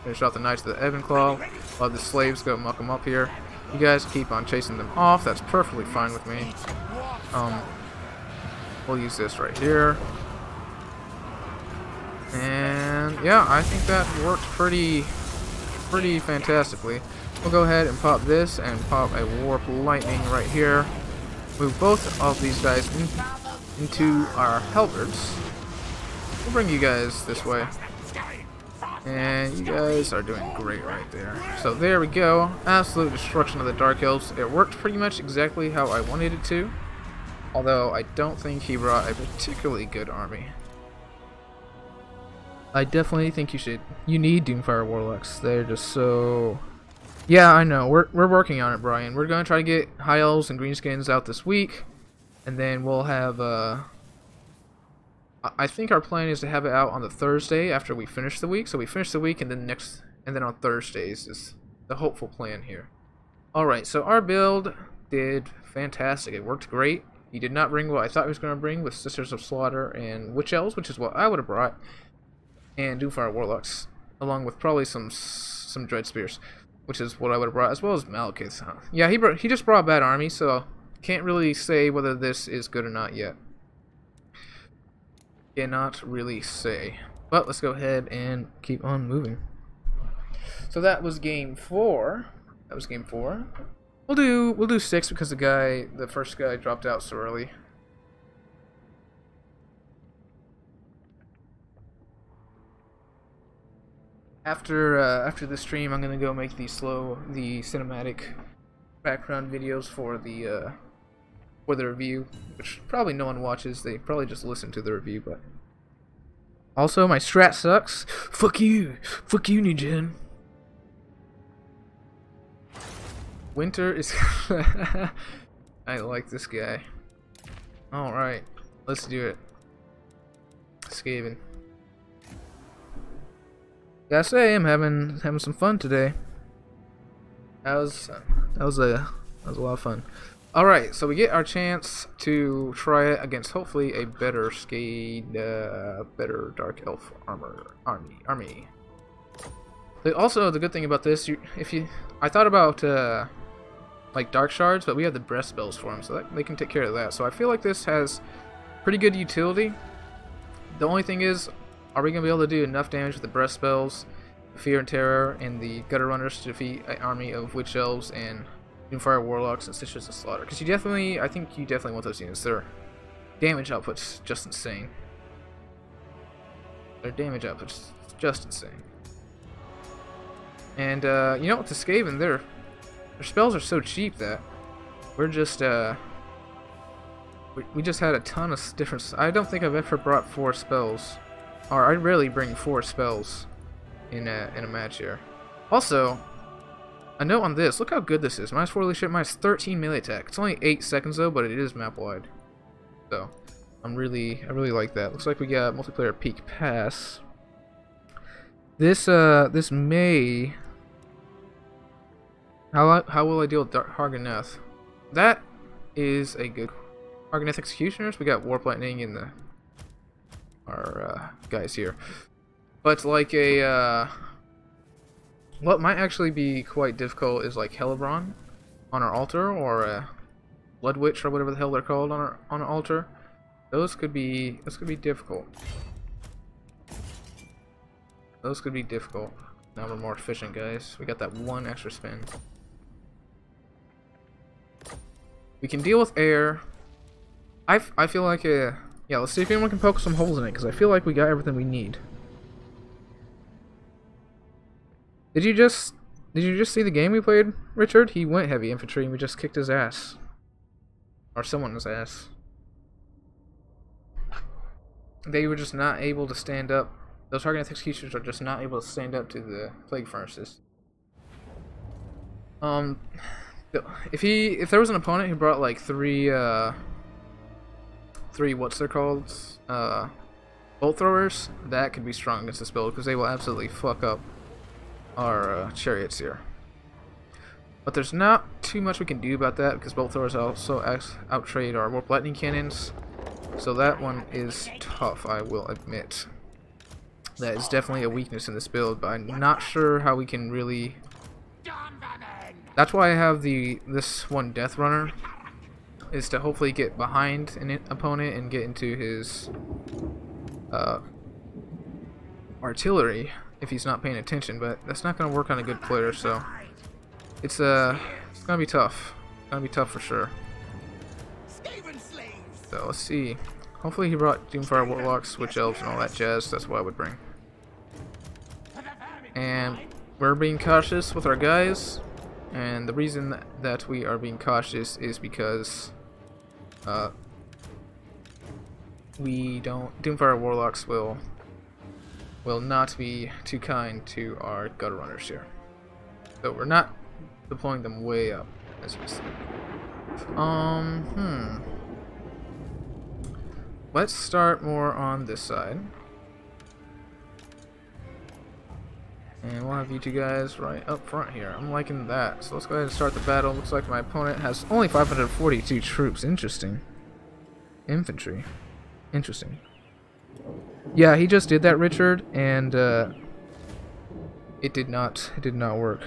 finish off the Knights of the Evenclaw while the slaves go muck them up here. You guys keep on chasing them off. That's perfectly fine with me. We'll use this right here. And yeah, I think that worked pretty fantastically. We'll go ahead and pop this and pop a Warp Lightning right here. Move both of these guys into our halberds. We'll bring you guys this way. And you guys are doing great right there. So there we go. Absolute destruction of the Dark Elves. It worked pretty much exactly how I wanted it to. Although I don't think he brought a particularly good army. I definitely think you need Doomfire Warlocks. They're just so... Yeah, I know. We're working on it, Brian. We're going to try to get High Elves and Greenskins out this week. And then we'll have... I think our plan is to have it out on the Thursday after we finish the week. So we finish the week and then on Thursdays is the hopeful plan here. Alright, so our build did fantastic. It worked great. He did not bring what I thought he was going to bring with Sisters of Slaughter and Witch Elves, which is what I would have brought. And Doomfire Warlocks, along with probably some Dread Spears. which is what I would have brought, as well as Malekith. Huh? Yeah, he just brought a bad army, so can't really say whether this is good or not yet. Cannot really say. But let's go ahead and keep on moving. So that was game 4. That was game 4. We'll do 6 because the first guy dropped out so early. After the stream, I'm gonna go make the cinematic background videos for the review, which probably no one watches. They probably just listen to the review. But also, my strat sucks. Fuck you, Nijen. Winter is. I like this guy. All right, let's do it. Skaven. Gotta say, I'm having some fun today. That was a lot of fun. All right, so we get our chance to try it against hopefully a better better Dark Elf army. Also, the good thing about this, I thought about like Dark Shards, but we have the breath spells for them, so they can take care of that. So I feel like this has pretty good utility. The only thing is, are we going to be able to do enough damage with the breath spells, Fear and Terror, and the Gutter Runners to defeat an army of Witch Elves and Doomfire Warlocks and Sisters of Slaughter? Because I think you definitely want those units. Their damage output's just insane. And you know, with the Skaven, their spells are so cheap that we're just we just had a ton of different. I don't think I've ever brought 4 spells, or I rarely bring 4 spells in a match here. Also, a note on this: look how good this is. -4 leadership, -13 melee attack. It's only 8 seconds though, but it is map wide. So I really like that. Looks like we got multiplayer peak pass. This may. How will I deal with Harganeth? That is a good. Harganeth Executioners. We got Warp Lightning in our guys here, but like what might actually be quite difficult is like Hellebron on our altar, or Blood Witch, or whatever the hell they're called on our altar. Those could be difficult. Now we're more efficient, guys. We got that 1 extra spin. We can deal with air. I feel like yeah, let's see if anyone can poke some holes in it, because I feel like we got everything we need. Did you just see the game we played, Richard? He went heavy infantry and we just kicked his ass. Or someone's ass. They were just not able to stand up. Those Harganeth Executioners are just not able to stand up to the Plague Furnaces. If there was an opponent who brought like three what's they're called? Bolt throwers, that could be strong against this build, because they will absolutely fuck up our chariots here. But there's not too much we can do about that, because bolt throwers also outtrade our Warp Lightning cannons. So that one is tough, I will admit. That is definitely a weakness in this build, but I'm not sure how we can really. That's why I have this one Death Runner, is to hopefully get behind an opponent and get into his artillery if he's not paying attention. But that's not going to work on a good player, so it's going to be tough. It's going to be tough for sure. So let's see. Hopefully he brought Doomfire Warlocks, Witch Elves, and all that jazz. That's what I would bring. And we're being cautious with our guys. And the reason that we are being cautious is because Doomfire Warlocks will not be too kind to our Gutter Runners here. So we're not deploying them way up, as you see. Let's start more on this side. And we'll have you two guys right up front here. I'm liking that. So let's go ahead and start the battle. Looks like my opponent has only 542 troops. Interesting. Infantry. Interesting. Yeah, he just did that, Richard, and it did not work.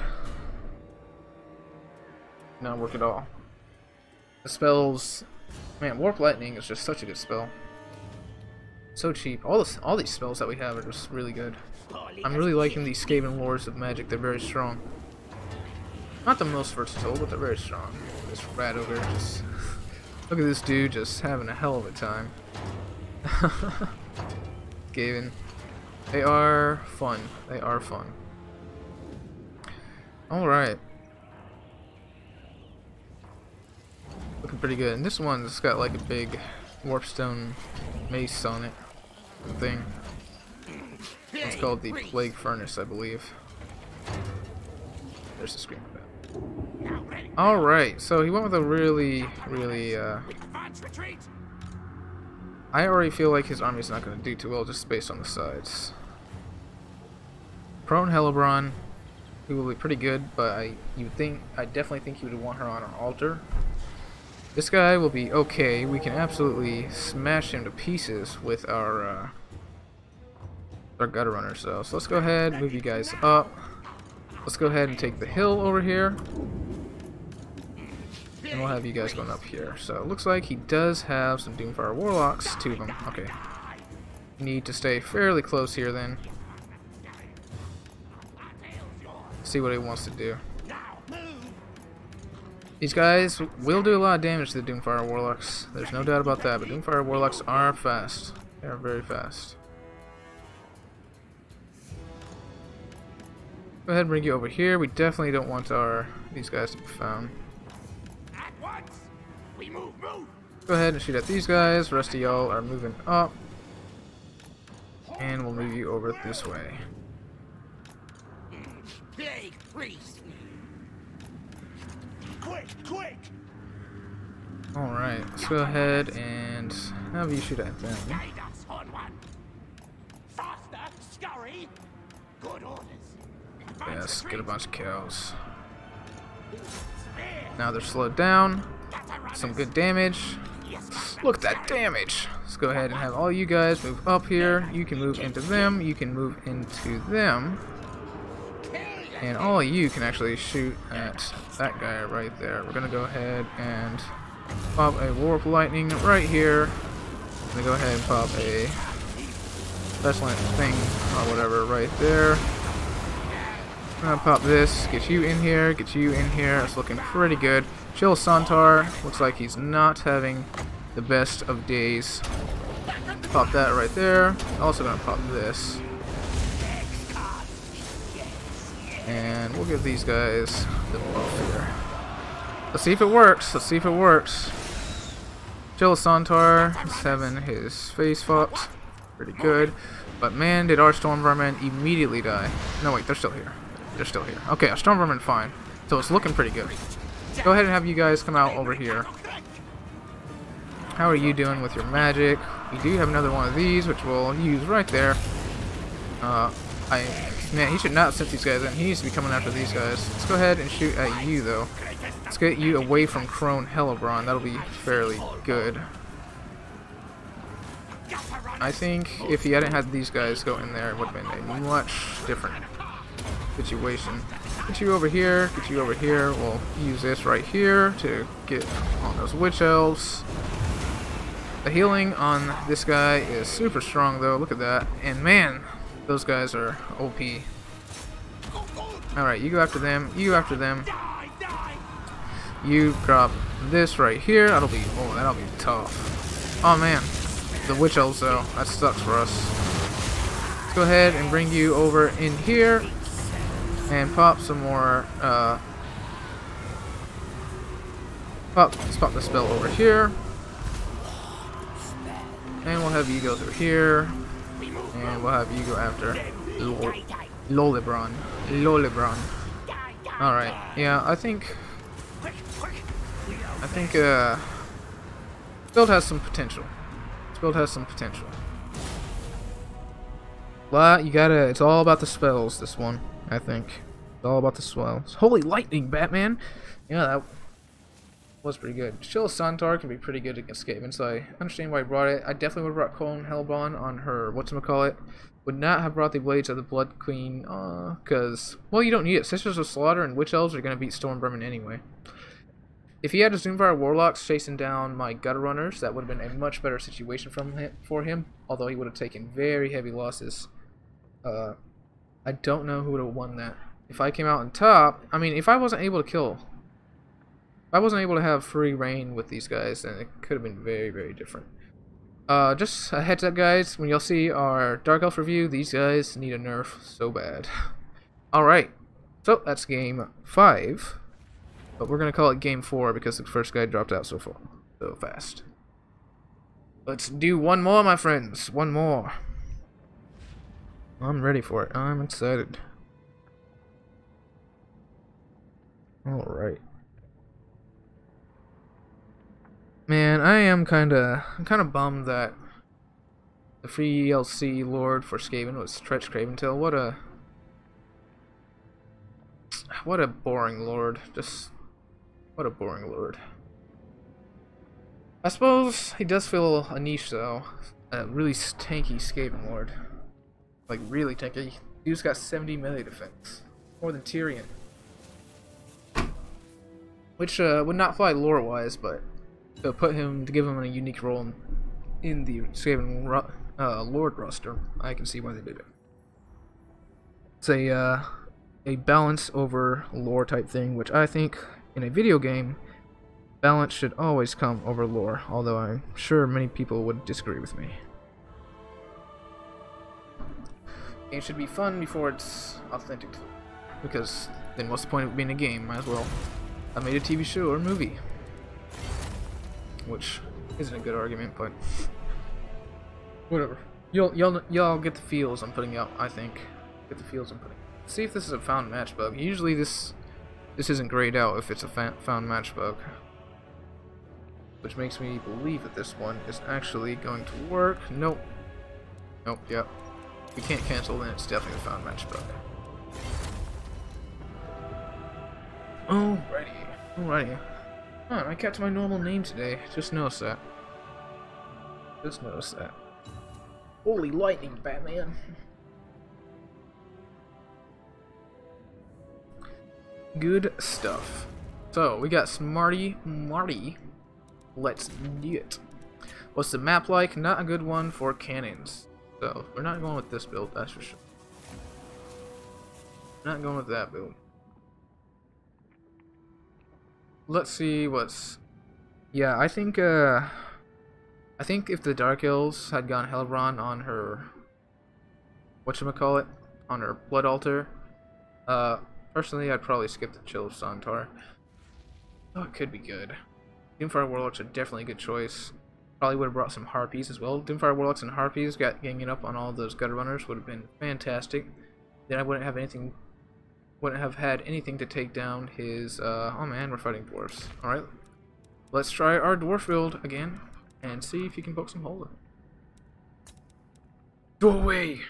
not work at all. The spells, man, Warp Lightning is just such a good spell. So cheap. All these spells that we have are just really good. I'm really liking these Skaven lords of magic. They're very strong. Not the most versatile, but they're very strong. This rat ogre just look at this dude just having a hell of a time. Skaven. They are fun. They are fun. Alright. Looking pretty good. And this one's got like a big warpstone mace on it. Thing. It's called the Plague Furnace, I believe. There's the screen for that. Alright, so he went with a really I already feel like his army's not going to do too well just based on the sides. Prone Helibron, who will be pretty good, but I definitely think you would want her on an altar. This guy will be okay. We can absolutely smash him to pieces with our gutter runners though. So let's go ahead, move you guys up. Let's go ahead and take the hill over here. And we'll have you guys going up here. So it looks like he does have some Doomfire Warlocks, 2 of them. Okay. Need to stay fairly close here then. See what he wants to do. These guys will do a lot of damage to the Doomfire Warlocks. There's no doubt about that, but Doomfire Warlocks are fast. They are very fast. Go ahead and bring you over here. We definitely don't want these guys to be found. Go ahead and shoot at these guys. The rest of y'all are moving up. And we'll move you over this way. Quick! Alright, let's go ahead and have you shoot at them. Yes, get a bunch of kills. Now they're slowed down. Some good damage. Look at that damage! Let's go ahead and have all you guys move up here. You can move into them. You can move into them. And all of you can actually shoot at that guy right there. We're gonna go ahead and pop a Warp Lightning right here. I'm gonna go ahead and pop a Pestilent thing or whatever right there. I'm gonna pop this, get you in here, get you in here. It's looking pretty good. Chill Santar looks like he's not having the best of days. Pop that right there. Also gonna pop this. And we'll give these guys the buff here. Let's see if it works. Let's see if it works. Chill Santar is having his face fucked. Pretty good. But man, did our Storm Vermin immediately die. No, wait, they're still here. They're still here. Okay, our Storm Vermin fine. So it's looking pretty good. Go ahead and have you guys come out over here. How are you doing with your magic? We do have another one of these, which we'll use right there. Man, he should not have sent these guys in. He needs to be coming after these guys. Let's go ahead and shoot at you, though. Let's get you away from Crone Helibron. That'll be fairly good. I think if he hadn't had these guys go in there, it would have been a much different situation. Get you over here. Get you over here. We'll use this right here to get on those Witch Elves. The healing on this guy is super strong, though. Look at that. And man, those guys are OP. Alright, you go after them. You go after them. You drop this right here. That'll be tough. Oh man, the Witch Elves though. That sucks for us. Let's go ahead and bring you over in here and pop some more. Let's pop the spell over here, and we'll have you go through here. And we'll have you go after Lolibron. Alright, yeah, I think build has some potential. This build has some potential. It's all about the spells, this one, I think. It's all about the spells. Holy lightning, Batman! Yeah, that was pretty good. Chill Santar can be pretty good against Skaven, so I understand why he brought it. I definitely would have brought Colin Helbon on her whatchamacallit. Would not have brought the Blades of the Blood Queen, because, well, you don't need it. Sisters of Slaughter and Witch Elves are going to beat Storm Vermin anyway. If he had his Doomfire Warlocks chasing down my Gutter Runners, that would have been a much better situation for him, although he would have taken very heavy losses. I don't know who would have won that. If I came out on top, I mean, if I wasn't able to kill, if I wasn't able to have free reign with these guys, then it could have been very, very different. Just a heads up, guys, when you'll see our Dark Elf review, these guys need a nerf so bad. Alright, so that's game 5. But we're going to call it game 4 because the first guy dropped out so fast. Let's do one more, my friends. One more. I'm ready for it. I'm excited. Alright. Man, I'm kinda bummed that the free ELC Lord for Skaven was Stretch Craventail. What a boring Lord. Just what a boring Lord. I suppose he does fill a niche though. A really tanky Skaven Lord. Like really tanky. Dude's got 70 melee defense. More than Tyrion. Which would not fly lore wise, but to give him a unique role in the Skaven Lord roster, I can see why they did it. It's a balance over lore type thing, which I think in a video game, balance should always come over lore, although I'm sure many people would disagree with me. It should be fun before it's authentic, because then what's the point of it being a game? Might as well I made a TV show or a movie, which isn't a good argument, but whatever. Y'all get the feels I'm putting out. I think get the feels I'm putting. See if this is a found match bug. Usually this isn't grayed out if it's a found match bug, which makes me believe that this one is actually going to work. Nope. Nope. Yep. We can't cancel, then it's definitely a found match bug. Alrighty. Huh, I kept my normal name today. Just noticed that. Holy lightning, Batman. Good stuff. So, we got Smarty Marty. Let's do it. What's the map like? Not a good one for cannons. So, we're not going with this build, that's for sure. Not going with that build. Let's see what's... Yeah, I think if the Dark Elves had gone Helbron on her... whatchamacallit? On her Blood Altar. Personally, I'd probably skip the Chill of Sontar. Oh, it could be good. Doomfire Warlocks are definitely a good choice. Probably would have brought some Harpies as well. Doomfire Warlocks and Harpies ganging up on all those Gutter Runners would have been fantastic. Then I wouldn't have had anything to take down his, oh man, we're fighting Dwarfs. Alright, let's try our Dwarf build again, and see if you can poke some holes in it. Go away!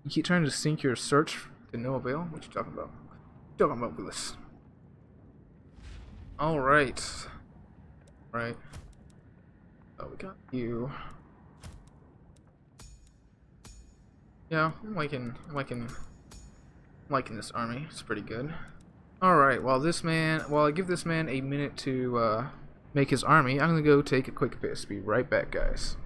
You keep trying to sink your search to no avail? What you talking about? What you talking about, Willis? Alright. Right. Oh, we got you. Yeah, I'm liking this army. It's pretty good. Alright, while I give this man a minute to make his army, I'm gonna go take a quick piss. Be right back, guys.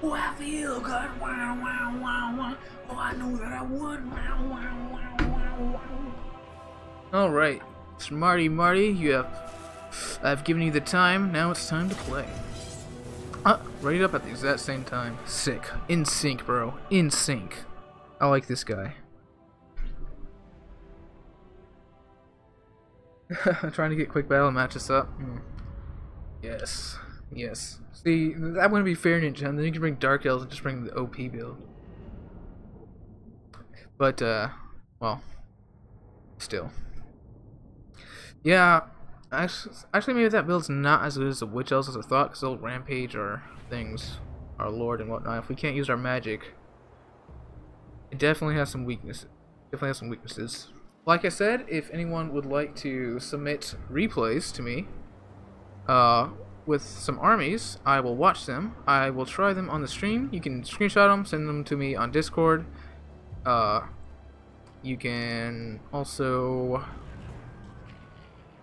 Oh, I feel good. Wow, wow, wow, wow. Oh, I know that I won. Wow, wow, wow, wow, wow. Alright. Marty, I've given you the time. Now it's time to play. Right up at the exact same time. Sick. In sync, bro. In sync. I like this guy. Trying to get quick battle matches up. Yes. Yes. See, that wouldn't be fair, Ninja. And then you can bring Dark Elves and just bring the OP build. But, well, still. Yeah, actually maybe that build's not as good as the Witch Elves as I thought, because they'll rampage our things, our lord and whatnot. If we can't use our magic, it definitely has some weaknesses. Like I said, if anyone would like to submit replays to me, with some armies, I will watch them. I will try them on the stream. You can screenshot them, send them to me on Discord. You can also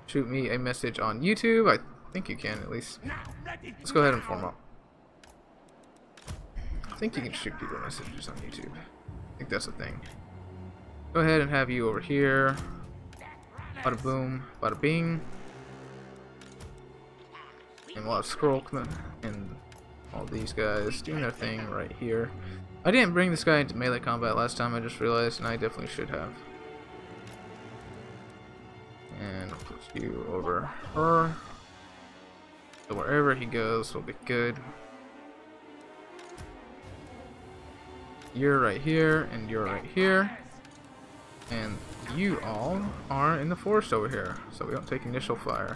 shoot me a message on YouTube. I think you can, at least. Let's go ahead and form up. I think you can shoot people messages on YouTube. I think that's a thing. Go ahead and have you over here. Bada boom, bada bing. And we'll have Scroll and all these guys doing their thing right here. I didn't bring this guy into melee combat last time, I just realized, and I definitely should have. And I'll put you over her. So wherever he goes will be good. You're right here, and you're right here. And you all are in the forest over here, so we don't take initial fire.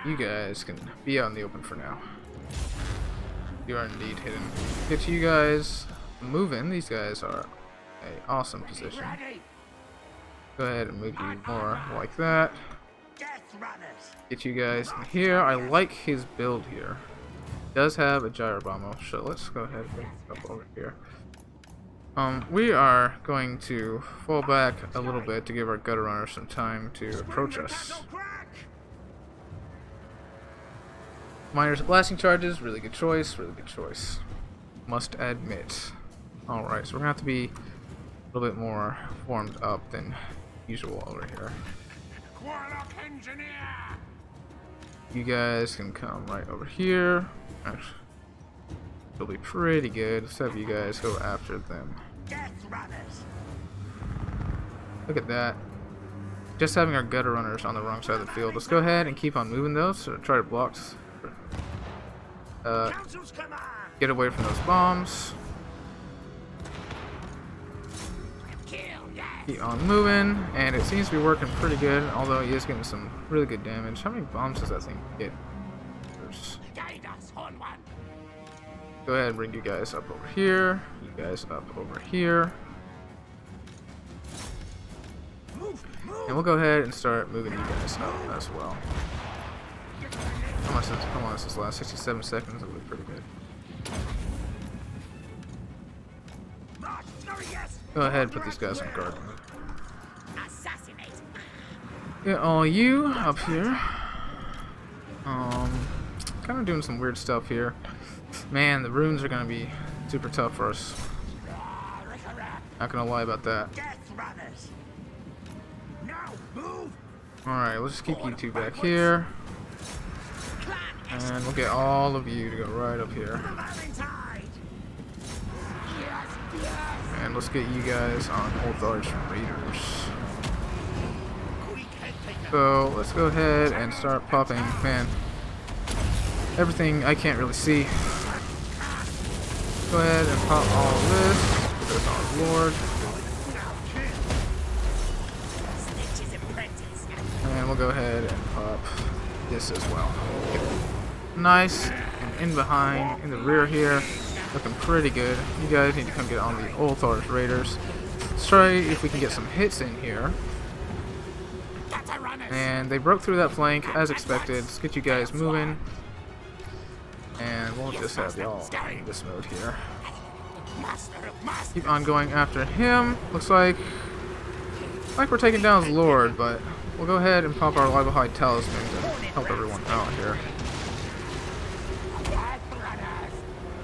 You guys can be out in the open for now. You are indeed hidden. Get you guys moving. These guys are an awesome position. Go ahead and move you more like that. Get you guys in here. I like his build here. He does have a gyro bomb, so let's go ahead and bring it up over here. We are going to fall back a little bit to give our gutter runner some time to approach us. Miners blasting charges, really good choice, must admit. Alright, so we're gonna have to be a little bit more formed up than usual over here. You guys can come right over here. Actually, it'll be pretty good. Let's have you guys go after them. Look at that. Just having our gutter runners on the wrong side of the field. Let's go ahead and keep on moving those, so try to block. Get away from those bombs. Keep on moving, and it seems to be working pretty good, although he is getting some really good damage. How many bombs does that thing get? Go ahead and bring you guys up over here. You guys up over here. And we'll go ahead and start moving you guys up as well. How much does this last? 67 seconds. That'll be pretty good. Go ahead and put these guys on guard. Get all you up here. Kind of doing some weird stuff here. Man, the runes are gonna be super tough for us. Not gonna lie about that. Alright, we'll just keep you two back here. And we'll get all of you to go right up here. And let's get you guys on Ulthar's Raiders. So let's go ahead and start popping. Man, everything I can't really see. Go ahead and pop all of this. Put this on Lord. And we'll go ahead and pop this as well. Nice. And in behind, in the rear here, looking pretty good. You guys need to come get on the Ulthar's Raiders. Let's try if we can get some hits in here. And they broke through that flank as expected. Let's get you guys moving. And we'll just have y'all in this mode here. Keep on going after him. Looks like we're taking down his Lord, but we'll go ahead and pop our Livehide Talisman to help everyone out here.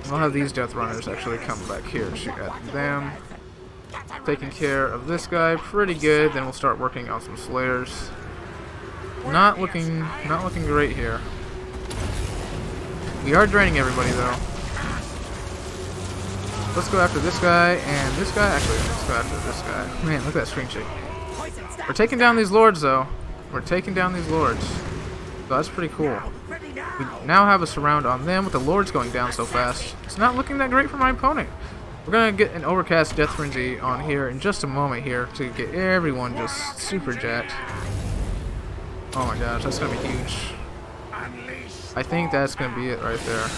We'll have these Death Runners actually come back here and shoot at them. Taking care of this guy pretty good. Then we'll start working on some Slayers. Not looking great here. We are draining everybody though. Let's go after this guy and this guy. Actually, let's go after this guy. Man, look at that screen shake. We're taking down these lords though. We're taking down these lords. So that's pretty cool. We now have a surround on them with the lords going down so fast. It's not looking that great for my opponent. We're gonna get an overcast Death Frenzy on here in just a moment here to get everyone just super jacked. Oh my gosh, that's gonna be huge. I think that's gonna be it right there.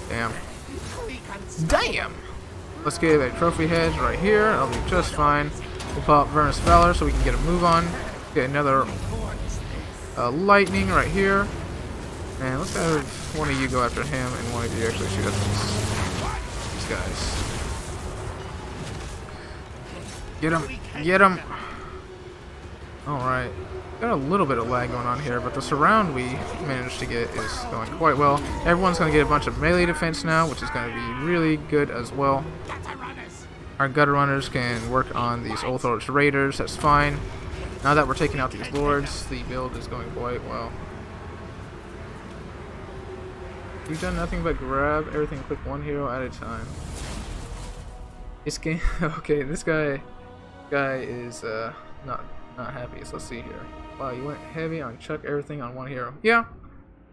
Damn. Damn! Let's get a trophy head right here. That'll be just fine. We'll pop Vernus Valor so we can get a move on. Get another lightning right here. And let's have one of you go after him and one of you actually shoot at these guys. Get him! Get him! Alright. Got a little bit of lag going on here, but the surround we managed to get is going quite well. Everyone's going to get a bunch of melee defense now, which is going to be really good as well. Our Gutter Runners can work on these Oath Lords Raiders, that's fine. Now that we're taking out these Lords, the build is going quite well. We've done nothing but grab everything, click one hero at a time. This game, okay, this guy is not happy, so let's see here. Wow, you went heavy on chuck everything on one hero. Yeah,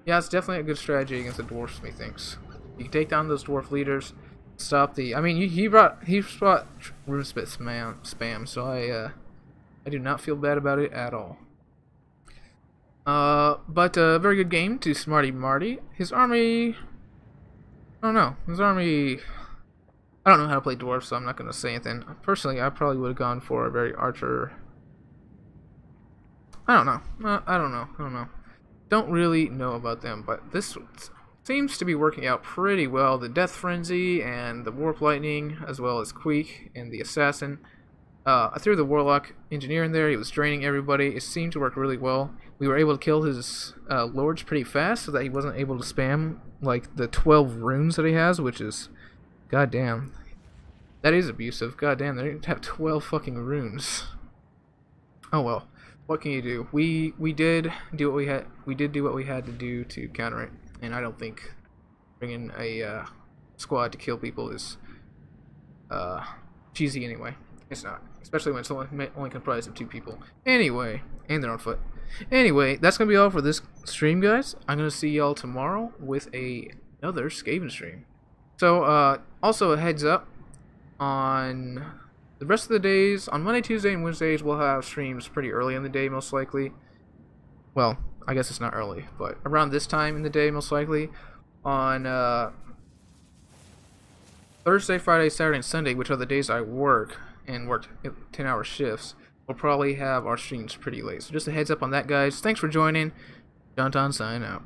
it's definitely a good strategy against the Dwarfs, methinks. You can take down those Dwarf leaders, stop the... I mean, he brought RuneSpit spam, so I do not feel bad about it at all. But a very good game to Smarty Marty. His army... I don't know. His army... I don't know how to play Dwarf, so I'm not going to say anything. Personally, I probably would have gone for a very Archer... I don't know. Don't really know about them, but this seems to be working out pretty well. The Death Frenzy and the Warp Lightning, as well as Queek and the Assassin. I threw the Warlock Engineer in there. He was draining everybody. It seemed to work really well. We were able to kill his lords pretty fast, so that he wasn't able to spam like the 12 runes that he has, which is, goddamn, that is abusive. Goddamn, they have 12 fucking runes. Oh well. What can you do? We did do what we had. We did do what we had to do to counter it, and I don't think bringing a squad to kill people is cheesy anyway. It's not, especially when it's only comprised of 2 people. Anyway, and they're on foot. Anyway, that's gonna be all for this stream, guys. I'm gonna see y'all tomorrow with another Skaven stream. So, also a heads up on. The rest of the days, on Monday, Tuesday, and Wednesdays, we'll have streams pretty early in the day, most likely. Well, I guess it's not early, but around this time in the day, most likely. On Thursday, Friday, Saturday, and Sunday, which are the days I work, and work 10-hour shifts, we'll probably have our streams pretty late. So just a heads up on that, guys. Thanks for joining. John Ton, sign out.